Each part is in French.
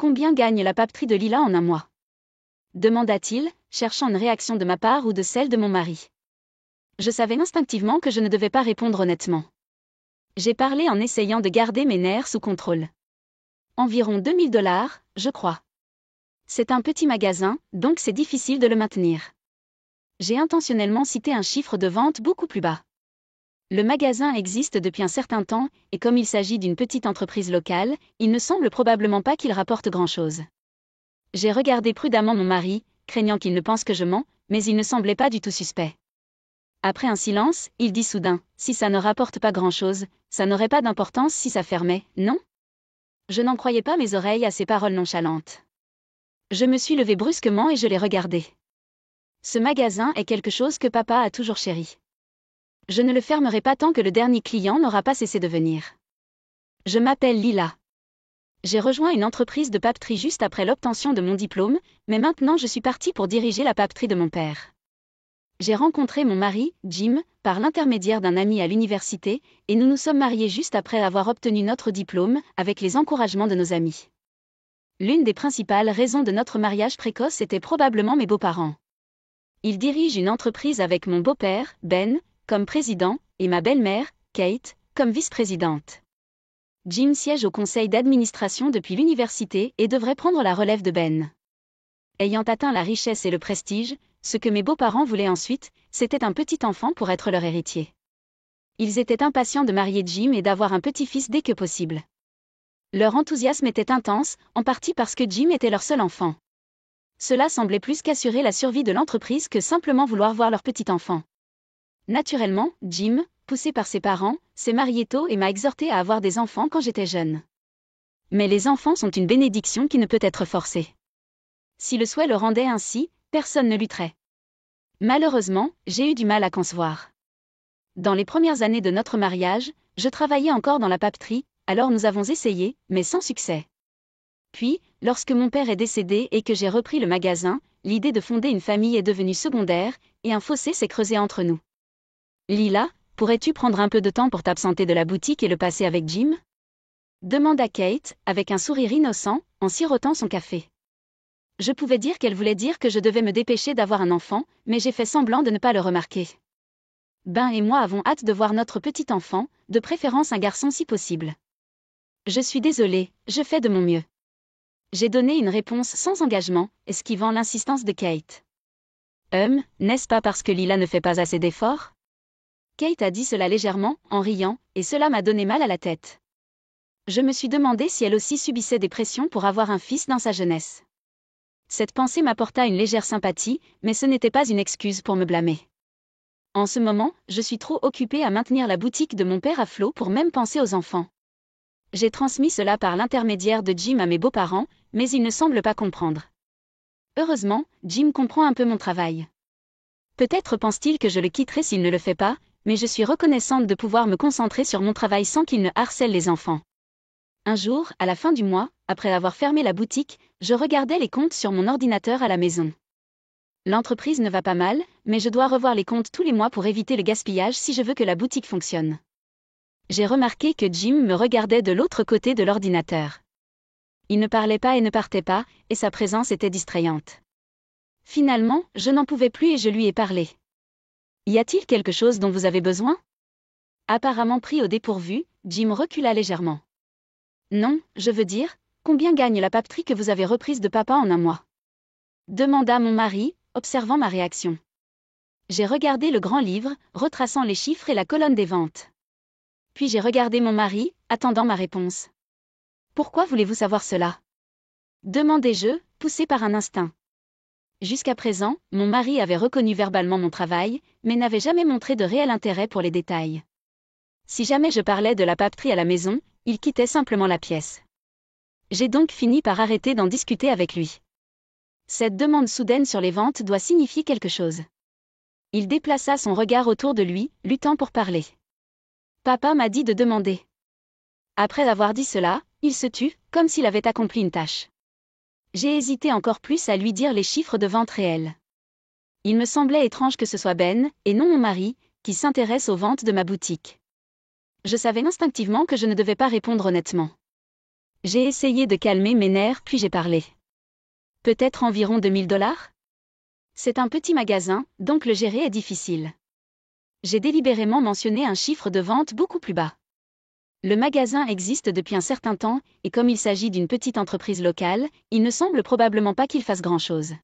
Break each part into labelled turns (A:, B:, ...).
A: Combien gagne la papeterie de Lila en un mois? Demanda-t-il, cherchant une réaction de ma part ou de celle de mon mari. Je savais instinctivement que je ne devais pas répondre honnêtement. J'ai parlé en essayant de garder mes nerfs sous contrôle. Environ 2000 $, je crois. C'est un petit magasin, donc c'est difficile de le maintenir. J'ai intentionnellement cité un chiffre de vente beaucoup plus bas. Le magasin existe depuis un certain temps, et comme il s'agit d'une petite entreprise locale, il ne semble probablement pas qu'il rapporte grand-chose. J'ai regardé prudemment mon mari, craignant qu'il ne pense que je mens, mais il ne semblait pas du tout suspect. Après un silence, il dit soudain, « Si ça ne rapporte pas grand-chose, ça n'aurait pas d'importance si ça fermait, non ?» Je n'en croyais pas mes oreilles à ces paroles nonchalantes. Je me suis levée brusquement et je l'ai regardé. Ce magasin est quelque chose que papa a toujours chéri. Je ne le fermerai pas tant que le dernier client n'aura pas cessé de venir. Je m'appelle Lila. J'ai rejoint une entreprise de papeterie juste après l'obtention de mon diplôme, mais maintenant je suis partie pour diriger la papeterie de mon père. J'ai rencontré mon mari, Jim, par l'intermédiaire d'un ami à l'université, et nous nous sommes mariés juste après avoir obtenu notre diplôme, avec les encouragements de nos amis. L'une des principales raisons de notre mariage précoce était probablement mes beaux-parents. Ils dirigent une entreprise avec mon beau-père, Ben, comme président, et ma belle-mère, Kate, comme vice-présidente. Jim siège au conseil d'administration depuis l'université et devrait prendre la relève de Ben. Ayant atteint la richesse et le prestige, ce que mes beaux-parents voulaient ensuite, c'était un petit enfant pour être leur héritier. Ils étaient impatients de marier Jim et d'avoir un petit-fils dès que possible. Leur enthousiasme était intense, en partie parce que Jim était leur seul enfant. Cela semblait plus qu'assurer la survie de l'entreprise que simplement vouloir voir leur petit enfant. Naturellement, Jim, poussé par ses parents, s'est marié tôt et m'a exhorté à avoir des enfants quand j'étais jeune. Mais les enfants sont une bénédiction qui ne peut être forcée. Si le souhait le rendait ainsi, personne ne lutterait. Malheureusement, j'ai eu du mal à concevoir. Dans les premières années de notre mariage, je travaillais encore dans la papeterie, alors nous avons essayé, mais sans succès. Puis, lorsque mon père est décédé et que j'ai repris le magasin, l'idée de fonder une famille est devenue secondaire, et un fossé s'est creusé entre nous. Lila, pourrais-tu prendre un peu de temps pour t'absenter de la boutique et le passer avec Jim? Demanda Kate, avec un sourire innocent, en sirotant son café. Je pouvais dire qu'elle voulait dire que je devais me dépêcher d'avoir un enfant, mais j'ai fait semblant de ne pas le remarquer. Ben et moi avons hâte de voir notre petit enfant, de préférence un garçon si possible. Je suis désolée, je fais de mon mieux. J'ai donné une réponse sans engagement, esquivant l'insistance de Kate. N'est-ce pas parce que Lila ne fait pas assez d'efforts? Kate a dit cela légèrement, en riant, et cela m'a donné mal à la tête. Je me suis demandé si elle aussi subissait des pressions pour avoir un fils dans sa jeunesse. Cette pensée m'apporta une légère sympathie, mais ce n'était pas une excuse pour me blâmer. En ce moment, je suis trop occupée à maintenir la boutique de mon père à flot pour même penser aux enfants. J'ai transmis cela par l'intermédiaire de Jim à mes beaux-parents, mais ils ne semblent pas comprendre. Heureusement, Jim comprend un peu mon travail. Peut-être pense-t-il que je le quitterai s'il ne le fait pas, mais je suis reconnaissante de pouvoir me concentrer sur mon travail sans qu'il ne harcèle les enfants. Un jour, à la fin du mois, après avoir fermé la boutique, je regardais les comptes sur mon ordinateur à la maison. L'entreprise ne va pas mal, mais je dois revoir les comptes tous les mois pour éviter le gaspillage si je veux que la boutique fonctionne. J'ai remarqué que Jim me regardait de l'autre côté de l'ordinateur. Il ne parlait pas et ne partait pas, et sa présence était distrayante. Finalement, je n'en pouvais plus et je lui ai parlé. Y a-t-il quelque chose dont vous avez besoin? Apparemment pris au dépourvu, Jim recula légèrement. Non, je veux dire, combien gagne la papeterie que vous avez reprise de papa en un mois? Demanda mon mari, observant ma réaction. J'ai regardé le grand livre, retraçant les chiffres et la colonne des ventes. Puis j'ai regardé mon mari, attendant ma réponse. Pourquoi voulez-vous savoir cela? Demandai-je, poussé par un instinct. Jusqu'à présent, mon mari avait reconnu verbalement mon travail, mais n'avait jamais montré de réel intérêt pour les détails. Si jamais je parlais de la papeterie à la maison, il quittait simplement la pièce. J'ai donc fini par arrêter d'en discuter avec lui. Cette demande soudaine sur les ventes doit signifier quelque chose. Il déplaça son regard autour de lui, luttant pour parler. Papa m'a dit de demander. Après avoir dit cela, il se tut, comme s'il avait accompli une tâche. J'ai hésité encore plus à lui dire les chiffres de vente réels. Il me semblait étrange que ce soit Ben, et non mon mari, qui s'intéresse aux ventes de ma boutique. Je savais instinctivement que je ne devais pas répondre honnêtement. J'ai essayé de calmer mes nerfs puis j'ai parlé. Peut-être environ 2 000 $? C'est un petit magasin, donc le gérer est difficile. J'ai délibérément mentionné un chiffre de vente beaucoup plus bas. Le magasin existe depuis un certain temps, et comme il s'agit d'une petite entreprise locale, il ne semble probablement pas qu'il fasse grand-chose.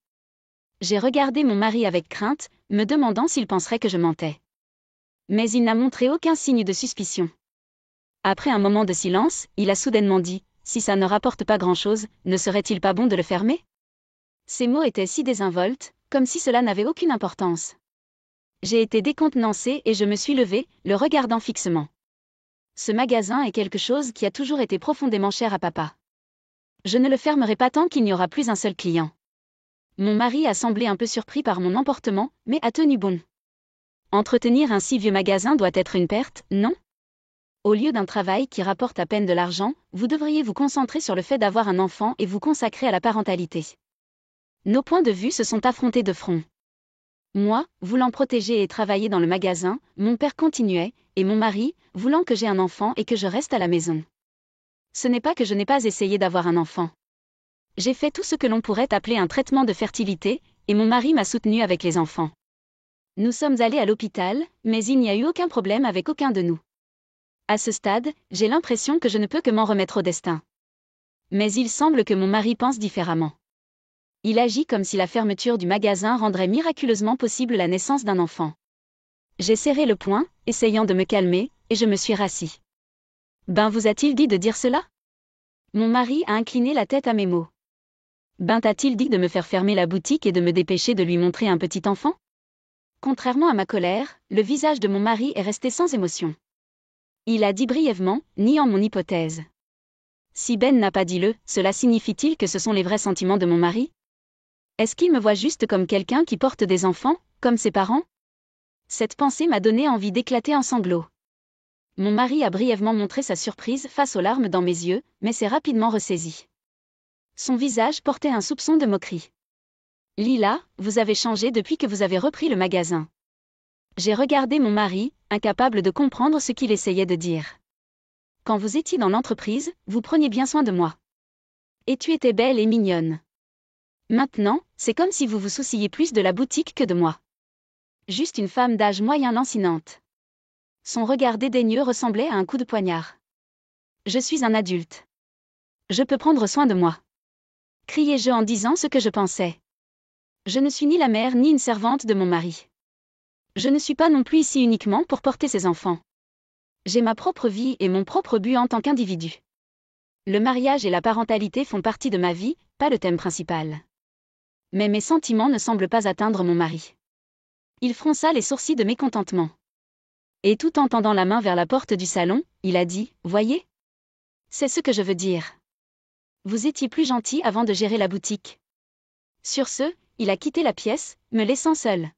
A: J'ai regardé mon mari avec crainte, me demandant s'il penserait que je mentais. Mais il n'a montré aucun signe de suspicion. Après un moment de silence, il a soudainement dit « Si ça ne rapporte pas grand-chose, ne serait-il pas bon de le fermer ?» Ces mots étaient si désinvoltes, comme si cela n'avait aucune importance. J'ai été décontenancée et je me suis levée, le regardant fixement. Ce magasin est quelque chose qui a toujours été profondément cher à papa. Je ne le fermerai pas tant qu'il n'y aura plus un seul client. Mon mari a semblé un peu surpris par mon emportement, mais a tenu bon. Entretenir un si vieux magasin doit être une perte, non ? Au lieu d'un travail qui rapporte à peine de l'argent, vous devriez vous concentrer sur le fait d'avoir un enfant et vous consacrer à la parentalité. Nos points de vue se sont affrontés de front. Moi, voulant protéger et travailler dans le magasin, mon père continuait, et mon mari, voulant que j'ai un enfant et que je reste à la maison. Ce n'est pas que je n'ai pas essayé d'avoir un enfant. J'ai fait tout ce que l'on pourrait appeler un traitement de fertilité, et mon mari m'a soutenu avec les enfants. Nous sommes allés à l'hôpital, mais il n'y a eu aucun problème avec aucun de nous. À ce stade, j'ai l'impression que je ne peux que m'en remettre au destin. Mais il semble que mon mari pense différemment. Il agit comme si la fermeture du magasin rendrait miraculeusement possible la naissance d'un enfant. J'ai serré le poing, essayant de me calmer, et je me suis rassis. Ben vous a-t-il dit de dire cela ? Mon mari a incliné la tête à mes mots. Ben t'a-t-il dit de me faire fermer la boutique et de me dépêcher de lui montrer un petit enfant ? Contrairement à ma colère, le visage de mon mari est resté sans émotion. Il a dit brièvement, niant mon hypothèse. Si Ben n'a pas dit cela signifie-t-il que ce sont les vrais sentiments de mon mari ? Est-ce qu'il me voit juste comme quelqu'un qui porte des enfants, comme ses parents ? Cette pensée m'a donné envie d'éclater en sanglots. Mon mari a brièvement montré sa surprise face aux larmes dans mes yeux, mais s'est rapidement ressaisi. Son visage portait un soupçon de moquerie. Lila, vous avez changé depuis que vous avez repris le magasin. J'ai regardé mon mari, incapable de comprendre ce qu'il essayait de dire. Quand vous étiez dans l'entreprise, vous preniez bien soin de moi. Et tu étais belle et mignonne. Maintenant, c'est comme si vous vous souciez plus de la boutique que de moi. Juste une femme d'âge moyen lancinante. Son regard dédaigneux ressemblait à un coup de poignard. Je suis un adulte. Je peux prendre soin de moi. Criai-je en disant ce que je pensais. Je ne suis ni la mère ni une servante de mon mari. Je ne suis pas non plus ici uniquement pour porter ses enfants. J'ai ma propre vie et mon propre but en tant qu'individu. Le mariage et la parentalité font partie de ma vie, pas le thème principal. Mais mes sentiments ne semblent pas atteindre mon mari. Il fronça les sourcils de mécontentement. Et tout en tendant la main vers la porte du salon, il a dit « Voyez ? C'est ce que je veux dire. Vous étiez plus gentil avant de gérer la boutique. » Sur ce, il a quitté la pièce, me laissant seule.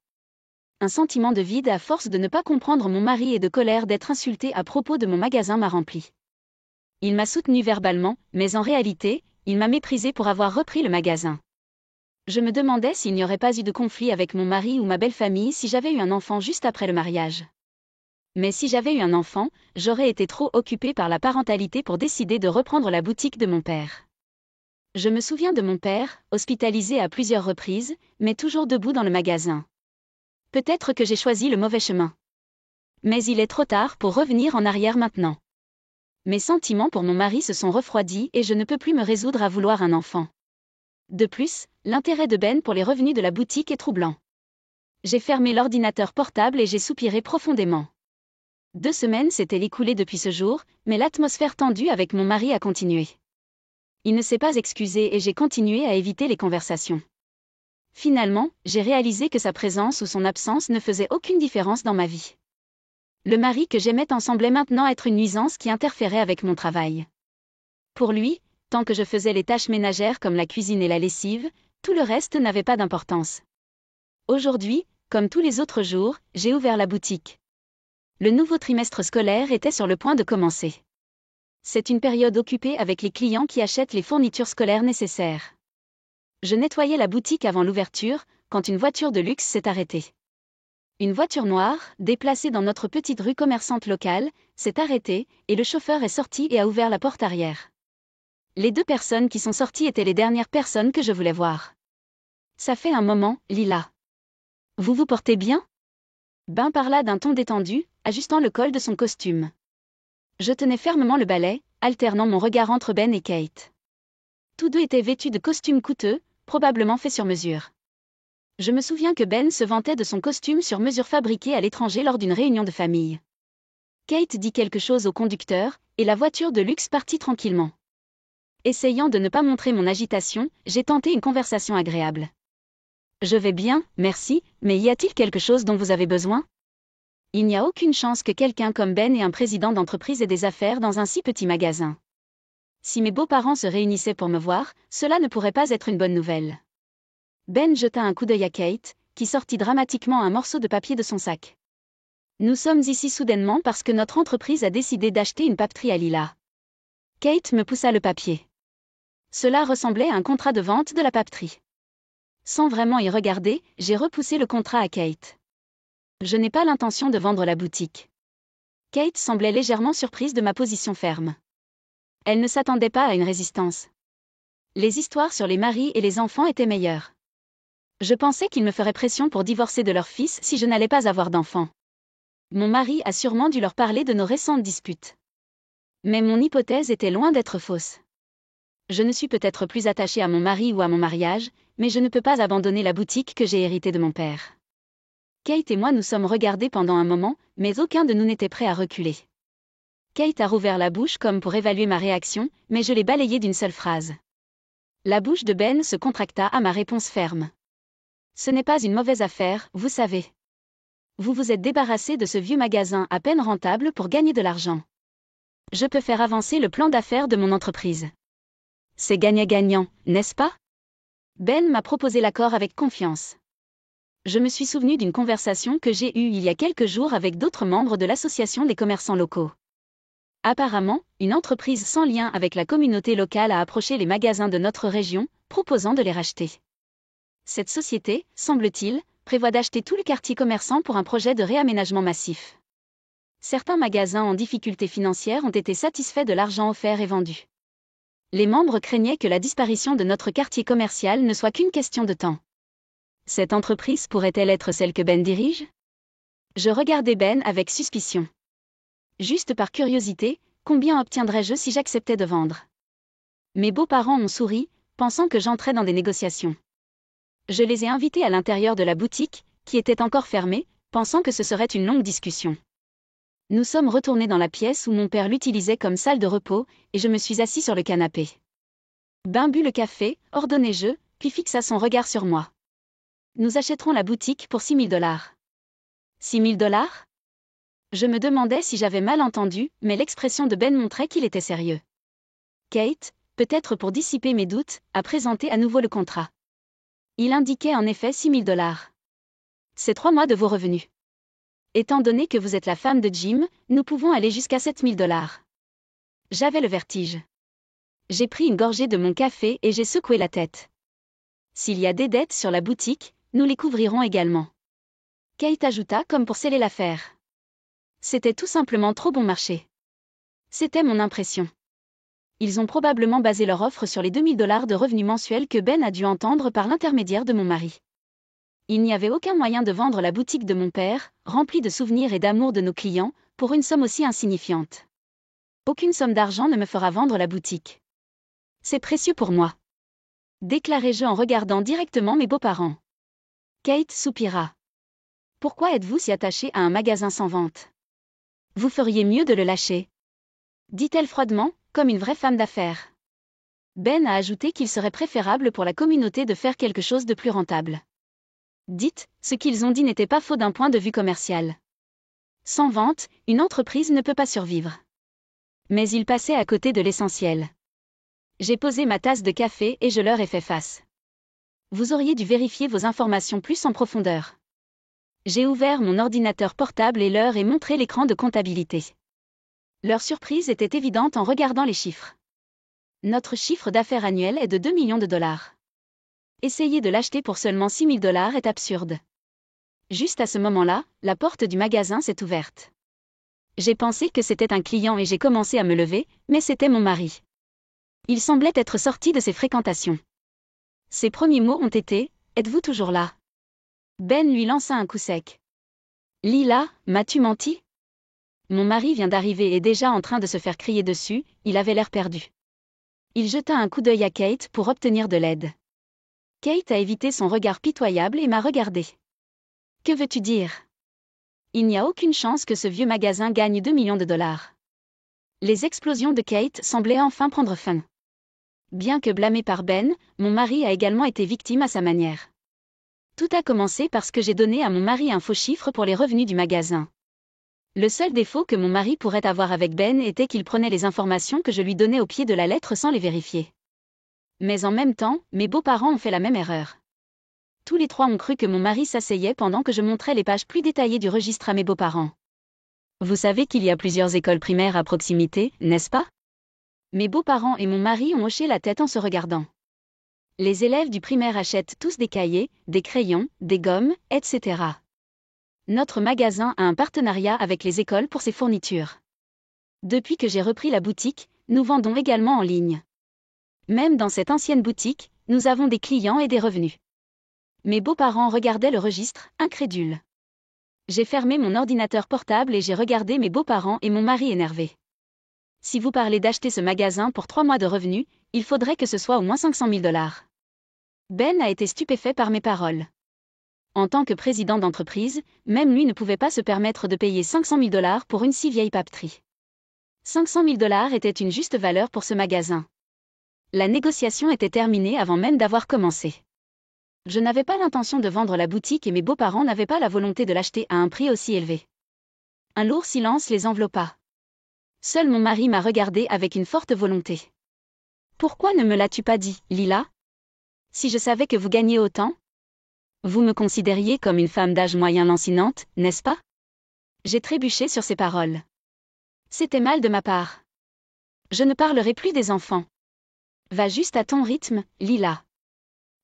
A: Un sentiment de vide à force de ne pas comprendre mon mari et de colère d'être insulté à propos de mon magasin m'a rempli. Il m'a soutenu verbalement, mais en réalité, il m'a méprisé pour avoir repris le magasin. Je me demandais s'il n'y aurait pas eu de conflit avec mon mari ou ma belle-famille si j'avais eu un enfant juste après le mariage. Mais si j'avais eu un enfant, j'aurais été trop occupée par la parentalité pour décider de reprendre la boutique de mon père. Je me souviens de mon père, hospitalisé à plusieurs reprises, mais toujours debout dans le magasin. Peut-être que j'ai choisi le mauvais chemin. Mais il est trop tard pour revenir en arrière maintenant. Mes sentiments pour mon mari se sont refroidis et je ne peux plus me résoudre à vouloir un enfant. De plus, l'intérêt de Ben pour les revenus de la boutique est troublant. J'ai fermé l'ordinateur portable et j'ai soupiré profondément. 2 semaines s'étaient écoulées depuis ce jour, mais l'atmosphère tendue avec mon mari a continué. Il ne s'est pas excusé et j'ai continué à éviter les conversations. Finalement, j'ai réalisé que sa présence ou son absence ne faisait aucune différence dans ma vie. Le mari que j'aimais tant semblait maintenant être une nuisance qui interférait avec mon travail. Pour lui, tant que je faisais les tâches ménagères comme la cuisine et la lessive, tout le reste n'avait pas d'importance. Aujourd'hui, comme tous les autres jours, j'ai ouvert la boutique. Le nouveau trimestre scolaire était sur le point de commencer. C'est une période occupée avec les clients qui achètent les fournitures scolaires nécessaires. Je nettoyais la boutique avant l'ouverture, quand une voiture de luxe s'est arrêtée. Une voiture noire, déplacée dans notre petite rue commerçante locale, s'est arrêtée, et le chauffeur est sorti et a ouvert la porte arrière. Les 2 personnes qui sont sorties étaient les dernières personnes que je voulais voir. Ça fait un moment, Lila. Vous vous portez bien? Ben parla d'un ton détendu, ajustant le col de son costume. Je tenais fermement le balai, alternant mon regard entre Ben et Kate. Tous deux étaient vêtus de costumes coûteux, probablement faits sur mesure. Je me souviens que Ben se vantait de son costume sur mesure fabriqué à l'étranger lors d'une réunion de famille. Kate dit quelque chose au conducteur, et la voiture de luxe partit tranquillement. Essayant de ne pas montrer mon agitation, j'ai tenté une conversation agréable. Je vais bien, merci, mais y a-t-il quelque chose dont vous avez besoin? Il n'y a aucune chance que quelqu'un comme Ben ait un président d'entreprise et des affaires dans un si petit magasin. Si mes beaux-parents se réunissaient pour me voir, cela ne pourrait pas être une bonne nouvelle. Ben jeta un coup d'œil à Kate, qui sortit dramatiquement un morceau de papier de son sac. Nous sommes ici soudainement parce que notre entreprise a décidé d'acheter une papeterie à Lila. Kate me poussa le papier. Cela ressemblait à un contrat de vente de la papeterie. Sans vraiment y regarder, j'ai repoussé le contrat à Kate. Je n'ai pas l'intention de vendre la boutique. Kate semblait légèrement surprise de ma position ferme. Elle ne s'attendait pas à une résistance. Les histoires sur les maris et les enfants étaient meilleures. Je pensais qu'ils me feraient pression pour divorcer de leur fils si je n'allais pas avoir d'enfants. Mon mari a sûrement dû leur parler de nos récentes disputes. Mais mon hypothèse était loin d'être fausse. Je ne suis peut-être plus attachée à mon mari ou à mon mariage, mais je ne peux pas abandonner la boutique que j'ai héritée de mon père. Kate et moi nous sommes regardés pendant un moment, mais aucun de nous n'était prêt à reculer. Kate a rouvert la bouche comme pour évaluer ma réaction, mais je l'ai balayée d'une seule phrase. La bouche de Ben se contracta à ma réponse ferme. Ce n'est pas une mauvaise affaire, vous savez. Vous vous êtes débarrassé de ce vieux magasin à peine rentable pour gagner de l'argent. Je peux faire avancer le plan d'affaires de mon entreprise. C'est gagnant-gagnant, n'est-ce pas? Ben m'a proposé l'accord avec confiance. Je me suis souvenu d'une conversation que j'ai eue il y a quelques jours avec d'autres membres de l'association des commerçants locaux. Apparemment, une entreprise sans lien avec la communauté locale a approché les magasins de notre région, proposant de les racheter. Cette société, semble-t-il, prévoit d'acheter tout le quartier commerçant pour un projet de réaménagement massif. Certains magasins en difficulté financière ont été satisfaits de l'argent offert et vendu. Les membres craignaient que la disparition de notre quartier commercial ne soit qu'une question de temps. Cette entreprise pourrait-elle être celle que Ben dirige? Je regardais Ben avec suspicion. Juste par curiosité, combien obtiendrais-je si j'acceptais de vendre? Mes beaux-parents ont souri, pensant que j'entrais dans des négociations. Je les ai invités à l'intérieur de la boutique, qui était encore fermée, pensant que ce serait une longue discussion. Nous sommes retournés dans la pièce où mon père l'utilisait comme salle de repos, et je me suis assis sur le canapé. Ben but le café, ordonnai-je, puis fixa son regard sur moi. Nous achèterons la boutique pour $6 000. $6 000? Je me demandais si j'avais mal entendu, mais l'expression de Ben montrait qu'il était sérieux. Kate, peut-être pour dissiper mes doutes, a présenté à nouveau le contrat. Il indiquait en effet $6 000. C'est 3 mois de vos revenus. Étant donné que vous êtes la femme de Jim, nous pouvons aller jusqu'à $7 000. J'avais le vertige. J'ai pris une gorgée de mon café et j'ai secoué la tête. S'il y a des dettes sur la boutique, nous les couvrirons également. Kate ajouta comme pour sceller l'affaire. C'était tout simplement trop bon marché. C'était mon impression. Ils ont probablement basé leur offre sur les $2 000 de revenus mensuels que Ben a dû entendre par l'intermédiaire de mon mari. Il n'y avait aucun moyen de vendre la boutique de mon père, remplie de souvenirs et d'amour de nos clients, pour une somme aussi insignifiante. Aucune somme d'argent ne me fera vendre la boutique. C'est précieux pour moi. Déclarai-je en regardant directement mes beaux-parents. Kate soupira. Pourquoi êtes-vous si attaché à un magasin sans vente? Vous feriez mieux de le lâcher. Dit-elle froidement, comme une vraie femme d'affaires. Ben a ajouté qu'il serait préférable pour la communauté de faire quelque chose de plus rentable. Dites, ce qu'ils ont dit n'était pas faux d'un point de vue commercial. Sans vente, une entreprise ne peut pas survivre. Mais il passait à côté de l'essentiel. J'ai posé ma tasse de café et je leur ai fait face. Vous auriez dû vérifier vos informations plus en profondeur. J'ai ouvert mon ordinateur portable et leur ai montré l'écran de comptabilité. Leur surprise était évidente en regardant les chiffres. Notre chiffre d'affaires annuel est de $2 millions. Essayer de l'acheter pour seulement $6 000 est absurde. Juste à ce moment-là, la porte du magasin s'est ouverte. J'ai pensé que c'était un client et j'ai commencé à me lever, mais c'était mon mari. Il semblait être sorti de ses fréquentations. Ses premiers mots ont été « Êtes-vous toujours là ?» Ben lui lança un coup sec. « Lila, m'as-tu menti ?» Mon mari vient d'arriver et déjà en train de se faire crier dessus, il avait l'air perdu. Il jeta un coup d'œil à Kate pour obtenir de l'aide. Kate a évité son regard pitoyable et m'a regardé. « Que veux-tu dire ? Il n'y a aucune chance que ce vieux magasin gagne 2 millions de dollars. » Les explosions de Kate semblaient enfin prendre fin. Bien que blâmé par Ben, mon mari a également été victime à sa manière. Tout a commencé parce que j'ai donné à mon mari un faux chiffre pour les revenus du magasin. Le seul défaut que mon mari pourrait avoir avec Ben était qu'il prenait les informations que je lui donnais au pied de la lettre sans les vérifier. Mais en même temps, mes beaux-parents ont fait la même erreur. Tous les trois ont cru que mon mari s'asseyait pendant que je montrais les pages plus détaillées du registre à mes beaux-parents. Vous savez qu'il y a plusieurs écoles primaires à proximité, n'est-ce pas ? Mes beaux-parents et mon mari ont hoché la tête en se regardant. Les élèves du primaire achètent tous des cahiers, des crayons, des gommes, etc. Notre magasin a un partenariat avec les écoles pour ses fournitures. Depuis que j'ai repris la boutique, nous vendons également en ligne. Même dans cette ancienne boutique, nous avons des clients et des revenus. Mes beaux-parents regardaient le registre, incrédules. J'ai fermé mon ordinateur portable et j'ai regardé mes beaux-parents et mon mari énervés. Si vous parlez d'acheter ce magasin pour 3 mois de revenus, il faudrait que ce soit au moins 500 000 $. Ben a été stupéfait par mes paroles. En tant que président d'entreprise, même lui ne pouvait pas se permettre de payer 500 000 $ pour une si vieille papeterie. 500 000 $ était une juste valeur pour ce magasin. La négociation était terminée avant même d'avoir commencé. Je n'avais pas l'intention de vendre la boutique et mes beaux-parents n'avaient pas la volonté de l'acheter à un prix aussi élevé. Un lourd silence les enveloppa. Seul mon mari m'a regardé avec une forte volonté. « Pourquoi ne me l'as-tu pas dit, Lila ? Si je savais que vous gagnez autant ? Vous me considériez comme une femme d'âge moyen lancinante, n'est-ce pas ? » J'ai trébuché sur ces paroles. C'était mal de ma part. Je ne parlerai plus des enfants. Va juste à ton rythme, Lila.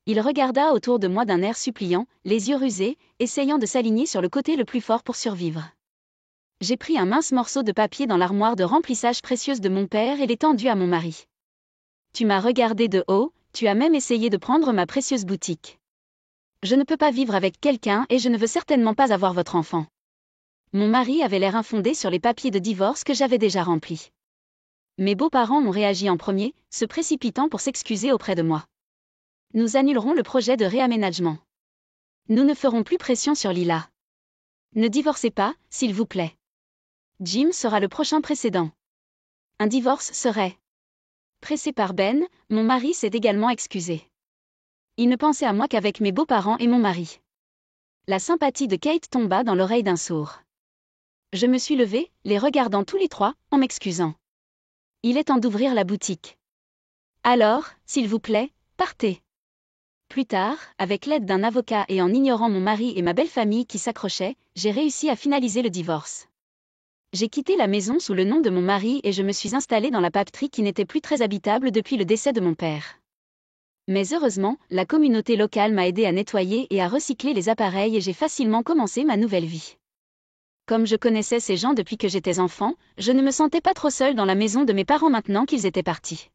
A: Il regarda autour de moi d'un air suppliant, les yeux rusés, essayant de s'aligner sur le côté le plus fort pour survivre. J'ai pris un mince morceau de papier dans l'armoire de remplissage précieuse de mon père et l'ai tendu à mon mari. Tu m'as regardé de haut, tu as même essayé de prendre ma précieuse boutique. Je ne peux pas vivre avec quelqu'un et je ne veux certainement pas avoir votre enfant. Mon mari avait l'air infondé sur les papiers de divorce que j'avais déjà remplis. Mes beaux-parents ont réagi en premier, se précipitant pour s'excuser auprès de moi. Nous annulerons le projet de réaménagement. Nous ne ferons plus pression sur Lila. Ne divorcez pas, s'il vous plaît. Jim sera le prochain précédent. Un divorce serait. Pressé par Ben, mon mari s'est également excusé. Il ne pensait à moi qu'avec mes beaux-parents et mon mari. La sympathie de Kate tomba dans l'oreille d'un sourd. Je me suis levée, les regardant tous les trois, en m'excusant. Il est temps d'ouvrir la boutique. Alors, s'il vous plaît, partez. Plus tard, avec l'aide d'un avocat et en ignorant mon mari et ma belle famille qui s'accrochaient, j'ai réussi à finaliser le divorce. J'ai quitté la maison sous le nom de mon mari et je me suis installée dans la papeterie qui n'était plus très habitable depuis le décès de mon père. Mais heureusement, la communauté locale m'a aidé à nettoyer et à recycler les appareils et j'ai facilement commencé ma nouvelle vie. Comme je connaissais ces gens depuis que j'étais enfant, je ne me sentais pas trop seule dans la maison de mes parents maintenant qu'ils étaient partis.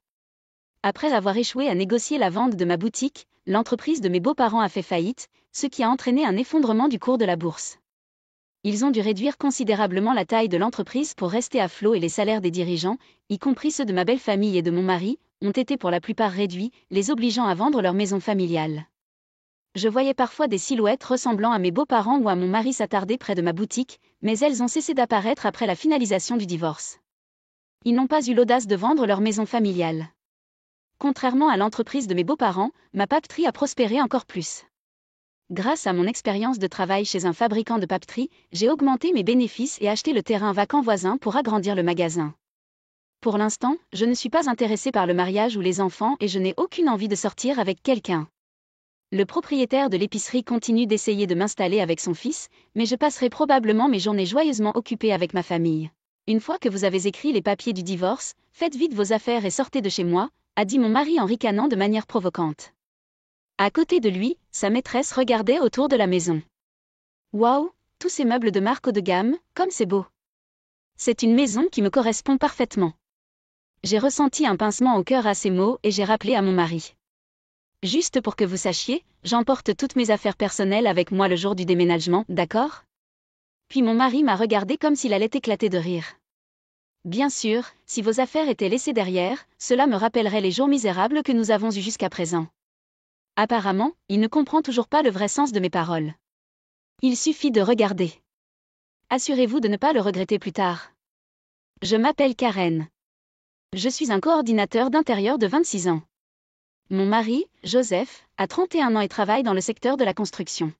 A: Après avoir échoué à négocier la vente de ma boutique, l'entreprise de mes beaux-parents a fait faillite, ce qui a entraîné un effondrement du cours de la bourse. Ils ont dû réduire considérablement la taille de l'entreprise pour rester à flot et les salaires des dirigeants, y compris ceux de ma belle famille et de mon mari, ont été pour la plupart réduits, les obligeant à vendre leur maison familiale. Je voyais parfois des silhouettes ressemblant à mes beaux-parents ou à mon mari s'attarder près de ma boutique, mais elles ont cessé d'apparaître après la finalisation du divorce. Ils n'ont pas eu l'audace de vendre leur maison familiale. Contrairement à l'entreprise de mes beaux-parents, ma papeterie a prospéré encore plus. Grâce à mon expérience de travail chez un fabricant de papeterie, j'ai augmenté mes bénéfices et acheté le terrain vacant voisin pour agrandir le magasin. Pour l'instant, je ne suis pas intéressée par le mariage ou les enfants et je n'ai aucune envie de sortir avec quelqu'un. Le propriétaire de l'épicerie continue d'essayer de m'installer avec son fils, mais je passerai probablement mes journées joyeusement occupée avec ma famille. Une fois que vous avez écrit les papiers du divorce, faites vite vos affaires et sortez de chez moi, a dit mon mari en ricanant de manière provocante. À côté de lui, sa maîtresse regardait autour de la maison. Waouh, tous ces meubles de marque haut de gamme, comme c'est beau. C'est une maison qui me correspond parfaitement. J'ai ressenti un pincement au cœur à ces mots et j'ai rappelé à mon mari. Juste pour que vous sachiez, j'emporte toutes mes affaires personnelles avec moi le jour du déménagement, d'accord? Puis mon mari m'a regardé comme s'il allait éclater de rire. Bien sûr, si vos affaires étaient laissées derrière, cela me rappellerait les jours misérables que nous avons eus jusqu'à présent. Apparemment, il ne comprend toujours pas le vrai sens de mes paroles. Il suffit de regarder. Assurez-vous de ne pas le regretter plus tard. Je m'appelle Karen. Je suis un coordinateur d'intérieur de 26 ans. Mon mari, Joseph, a 31 ans et travaille dans le secteur de la construction.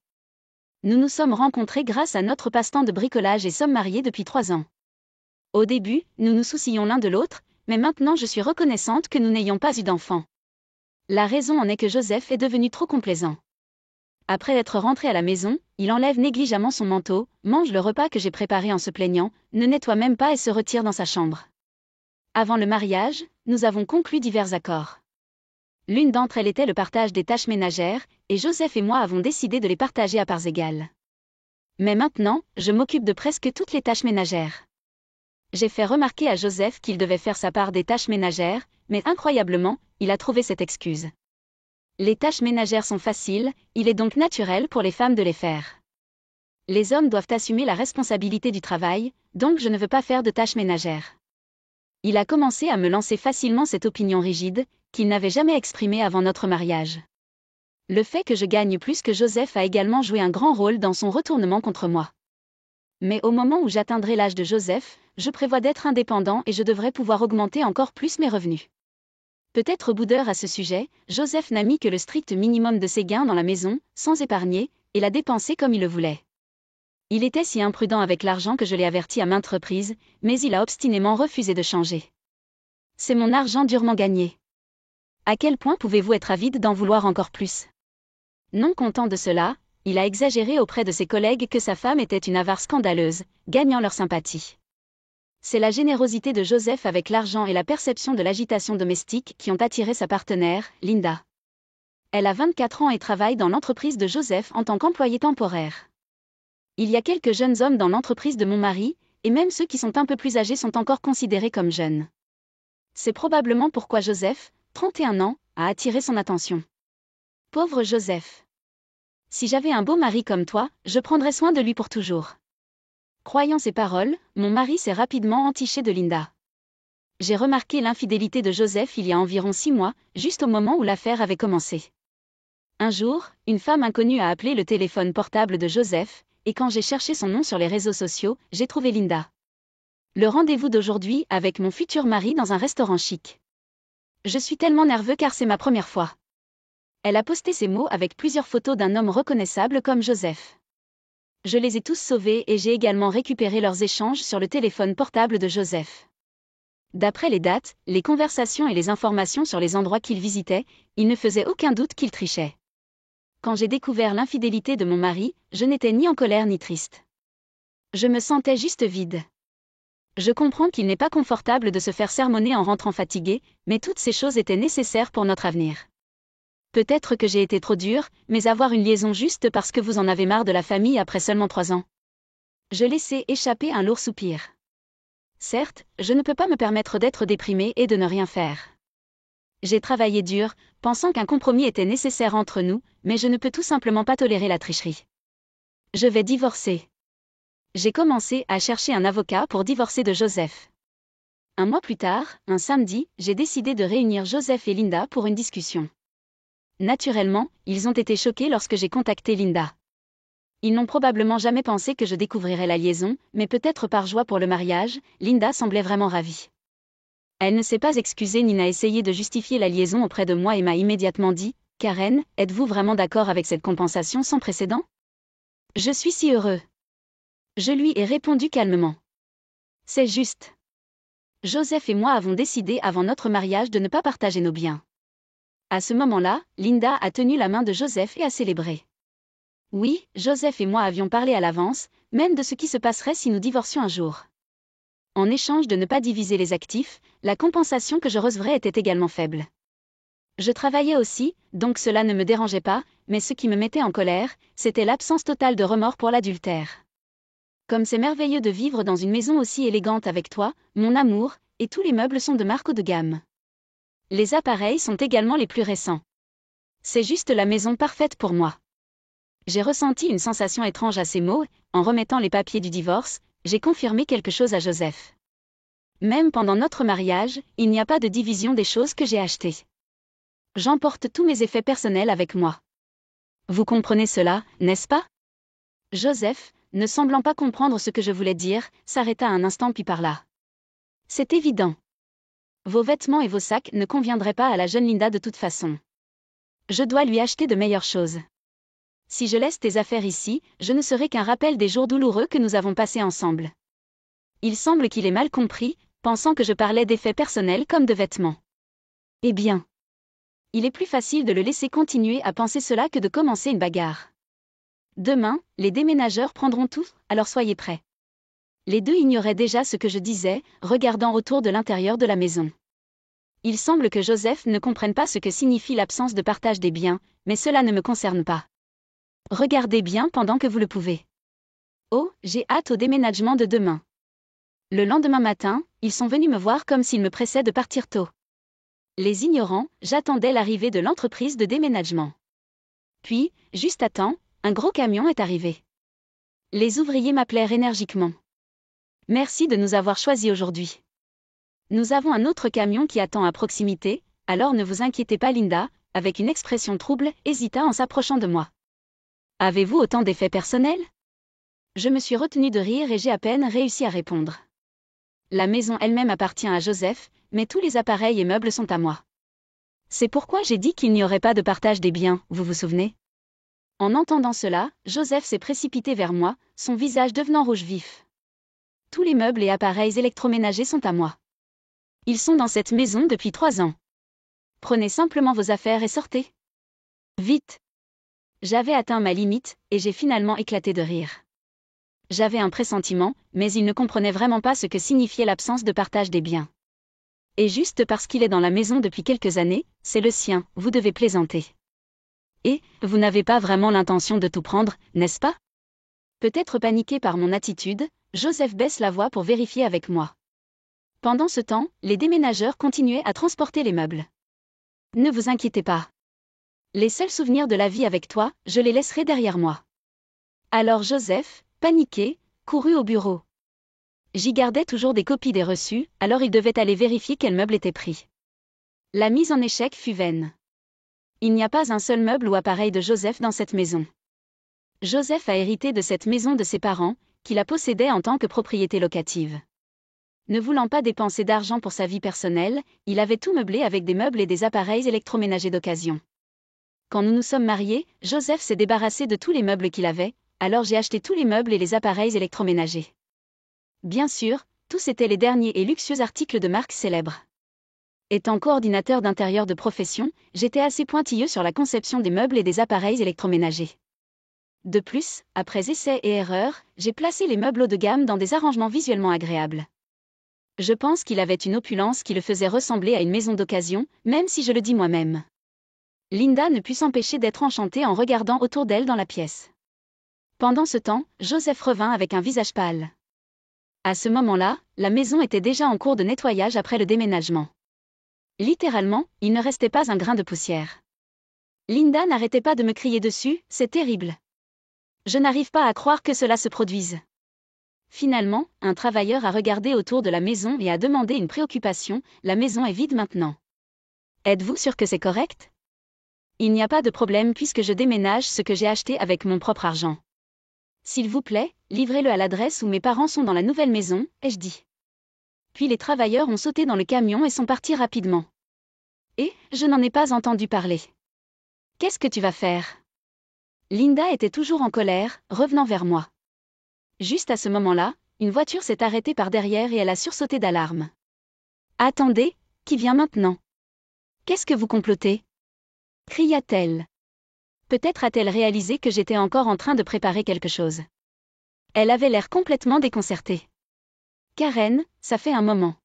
A: Nous nous sommes rencontrés grâce à notre passe-temps de bricolage et sommes mariés depuis 3 ans. Au début, nous nous soucions l'un de l'autre, mais maintenant je suis reconnaissante que nous n'ayons pas eu d'enfant. La raison en est que Joseph est devenu trop complaisant. Après être rentré à la maison, il enlève négligemment son manteau, mange le repas que j'ai préparé en se plaignant, ne nettoie même pas et se retire dans sa chambre. Avant le mariage, nous avons conclu divers accords. L'une d'entre elles était le partage des tâches ménagères, et Joseph et moi avons décidé de les partager à parts égales. Mais maintenant, je m'occupe de presque toutes les tâches ménagères. J'ai fait remarquer à Joseph qu'il devait faire sa part des tâches ménagères, mais incroyablement, il a trouvé cette excuse. Les tâches ménagères sont faciles, il est donc naturel pour les femmes de les faire. Les hommes doivent assumer la responsabilité du travail, donc je ne veux pas faire de tâches ménagères. Il a commencé à me lancer facilement cette opinion rigide, qu'il n'avait jamais exprimée avant notre mariage. Le fait que je gagne plus que Joseph a également joué un grand rôle dans son retournement contre moi. Mais au moment où j'atteindrai l'âge de Joseph, je prévois d'être indépendant et je devrais pouvoir augmenter encore plus mes revenus. Peut-être boudeur à ce sujet, Joseph n'a mis que le strict minimum de ses gains dans la maison, sans épargner, et l'a dépensé comme il le voulait. Il était si imprudent avec l'argent que je l'ai averti à maintes reprises, mais il a obstinément refusé de changer. C'est mon argent durement gagné. À quel point pouvez-vous être avide d'en vouloir encore plus? Non content de cela, il a exagéré auprès de ses collègues que sa femme était une avare scandaleuse, gagnant leur sympathie. C'est la générosité de Joseph avec l'argent et la perception de l'agitation domestique qui ont attiré sa partenaire, Linda. Elle a 24 ans et travaille dans l'entreprise de Joseph en tant qu'employée temporaire. Il y a quelques jeunes hommes dans l'entreprise de mon mari, et même ceux qui sont un peu plus âgés sont encore considérés comme jeunes. C'est probablement pourquoi Joseph, 31 ans, a attiré son attention. Pauvre Joseph. Si j'avais un beau mari comme toi, je prendrais soin de lui pour toujours. Croyant ces paroles, mon mari s'est rapidement entiché de Linda. J'ai remarqué l'infidélité de Joseph il y a environ 6 mois, juste au moment où l'affaire avait commencé. Un jour, une femme inconnue a appelé le téléphone portable de Joseph, et quand j'ai cherché son nom sur les réseaux sociaux, j'ai trouvé Linda. Le rendez-vous d'aujourd'hui avec mon futur mari dans un restaurant chic. Je suis tellement nerveux car c'est ma première fois. Elle a posté ces mots avec plusieurs photos d'un homme reconnaissable comme Joseph. Je les ai tous sauvés et j'ai également récupéré leurs échanges sur le téléphone portable de Joseph. D'après les dates, les conversations et les informations sur les endroits qu'il visitait, il ne faisait aucun doute qu'il trichait. Quand j'ai découvert l'infidélité de mon mari, je n'étais ni en colère ni triste. Je me sentais juste vide. Je comprends qu'il n'est pas confortable de se faire sermonner en rentrant fatigué, mais toutes ces choses étaient nécessaires pour notre avenir. Peut-être que j'ai été trop dure, mais avoir une liaison juste parce que vous en avez marre de la famille après seulement 3 ans. Je laissai échapper un lourd soupir. Certes, je ne peux pas me permettre d'être déprimée et de ne rien faire. J'ai travaillé dur, pensant qu'un compromis était nécessaire entre nous, mais je ne peux tout simplement pas tolérer la tricherie. Je vais divorcer. J'ai commencé à chercher un avocat pour divorcer de Joseph. Un mois plus tard, un samedi, j'ai décidé de réunir Joseph et Linda pour une discussion. Naturellement, ils ont été choqués lorsque j'ai contacté Linda. Ils n'ont probablement jamais pensé que je découvrirais la liaison, mais peut-être par joie pour le mariage, Linda semblait vraiment ravie. Elle ne s'est pas excusée ni n'a essayé de justifier la liaison auprès de moi et m'a immédiatement dit « Karen, êtes-vous vraiment d'accord avec cette compensation sans précédent ? Je suis si heureux. » Je lui ai répondu calmement. « C'est juste. Joseph et moi avons décidé avant notre mariage de ne pas partager nos biens. » À ce moment-là, Linda a tenu la main de Joseph et a célébré. Oui, Joseph et moi avions parlé à l'avance, même de ce qui se passerait si nous divorcions un jour. En échange de ne pas diviser les actifs, la compensation que je recevrais était également faible. Je travaillais aussi, donc cela ne me dérangeait pas, mais ce qui me mettait en colère, c'était l'absence totale de remords pour l'adultère. Comme c'est merveilleux de vivre dans une maison aussi élégante avec toi, mon amour, et tous les meubles sont de marque haut de gamme. Les appareils sont également les plus récents. C'est juste la maison parfaite pour moi. J'ai ressenti une sensation étrange à ces mots. En remettant les papiers du divorce, j'ai confirmé quelque chose à Joseph. Même pendant notre mariage, il n'y a pas de division des choses que j'ai achetées. J'emporte tous mes effets personnels avec moi. Vous comprenez cela, n'est-ce pas? Joseph, ne semblant pas comprendre ce que je voulais dire, s'arrêta un instant puis parla. C'est évident. Vos vêtements et vos sacs ne conviendraient pas à la jeune Linda de toute façon. Je dois lui acheter de meilleures choses. Si je laisse tes affaires ici, je ne serai qu'un rappel des jours douloureux que nous avons passés ensemble. Il semble qu'il ait mal compris, pensant que je parlais d'effets personnels comme de vêtements. Eh bien. Il est plus facile de le laisser continuer à penser cela que de commencer une bagarre. Demain, les déménageurs prendront tout, alors soyez prêts. Les deux ignoraient déjà ce que je disais, regardant autour de l'intérieur de la maison. Il semble que Joseph ne comprenne pas ce que signifie l'absence de partage des biens, mais cela ne me concerne pas. Regardez bien pendant que vous le pouvez. Oh, j'ai hâte au déménagement de demain. Le lendemain matin, ils sont venus me voir comme s'ils me pressaient de partir tôt. Les ignorants, j'attendais l'arrivée de l'entreprise de déménagement. Puis, juste à temps, un gros camion est arrivé. Les ouvriers m'appelèrent énergiquement. Merci de nous avoir choisis aujourd'hui. Nous avons un autre camion qui attend à proximité, alors ne vous inquiétez pas Linda, avec une expression trouble, hésita en s'approchant de moi. Avez-vous autant d'effets personnels? Je me suis retenue de rire et j'ai à peine réussi à répondre. La maison elle-même appartient à Joseph, mais tous les appareils et meubles sont à moi. C'est pourquoi j'ai dit qu'il n'y aurait pas de partage des biens, vous vous souvenez? En entendant cela, Joseph s'est précipité vers moi, son visage devenant rouge vif. Tous les meubles et appareils électroménagers sont à moi. Ils sont dans cette maison depuis 3 ans. Prenez simplement vos affaires et sortez. Vite. J'avais atteint ma limite, et j'ai finalement éclaté de rire. J'avais un pressentiment, mais il ne comprenait vraiment pas ce que signifiait l'absence de partage des biens. Et juste parce qu'il est dans la maison depuis quelques années, c'est le sien, vous devez plaisanter. Et, vous n'avez pas vraiment l'intention de tout prendre, n'est-ce pas? Peut-être paniqué par mon attitude, Joseph baisse la voix pour vérifier avec moi. Pendant ce temps, les déménageurs continuaient à transporter les meubles. Ne vous inquiétez pas. Les seuls souvenirs de la vie avec toi, je les laisserai derrière moi. Alors Joseph, paniqué, courut au bureau. J'y gardais toujours des copies des reçus, alors il devait aller vérifier quel meuble était pris. La mise en échec fut vaine. Il n'y a pas un seul meuble ou appareil de Joseph dans cette maison. Joseph a hérité de cette maison de ses parents, qui la possédait en tant que propriété locative. Ne voulant pas dépenser d'argent pour sa vie personnelle, il avait tout meublé avec des meubles et des appareils électroménagers d'occasion. Quand nous nous sommes mariés, Joseph s'est débarrassé de tous les meubles qu'il avait, alors j'ai acheté tous les meubles et les appareils électroménagers. Bien sûr, tous étaient les derniers et luxueux articles de marque célèbres. Étant coordinateur d'intérieur de profession, j'étais assez pointilleux sur la conception des meubles et des appareils électroménagers. De plus, après essais et erreurs, j'ai placé les meubles haut de gamme dans des arrangements visuellement agréables. Je pense qu'il avait une opulence qui le faisait ressembler à une maison d'occasion, même si je le dis moi-même. Linda ne put s'empêcher d'être enchantée en regardant autour d'elle dans la pièce. Pendant ce temps, Joseph revint avec un visage pâle. À ce moment-là, la maison était déjà en cours de nettoyage après le déménagement. Littéralement, il ne restait pas un grain de poussière. Linda n'arrêtait pas de me crier dessus, c'est terrible. Je n'arrive pas à croire que cela se produise. Finalement, un travailleur a regardé autour de la maison et a demandé une préoccupation, la maison est vide maintenant. Êtes-vous sûr que c'est correct? Il n'y a pas de problème puisque je déménage ce que j'ai acheté avec mon propre argent. S'il vous plaît, livrez-le à l'adresse où mes parents sont dans la nouvelle maison, ai-je dit. Puis les travailleurs ont sauté dans le camion et sont partis rapidement. Et, je n'en ai pas entendu parler. Qu'est-ce que tu vas faire? Linda était toujours en colère, revenant vers moi. Juste à ce moment-là, une voiture s'est arrêtée par derrière et elle a sursauté d'alarme. Attendez, qui vient maintenant? Qu'est-ce que vous complotez? Cria-t-elle. Peut-être a-t-elle réalisé que j'étais encore en train de préparer quelque chose. Elle avait l'air complètement déconcertée. Karen, ça fait un moment.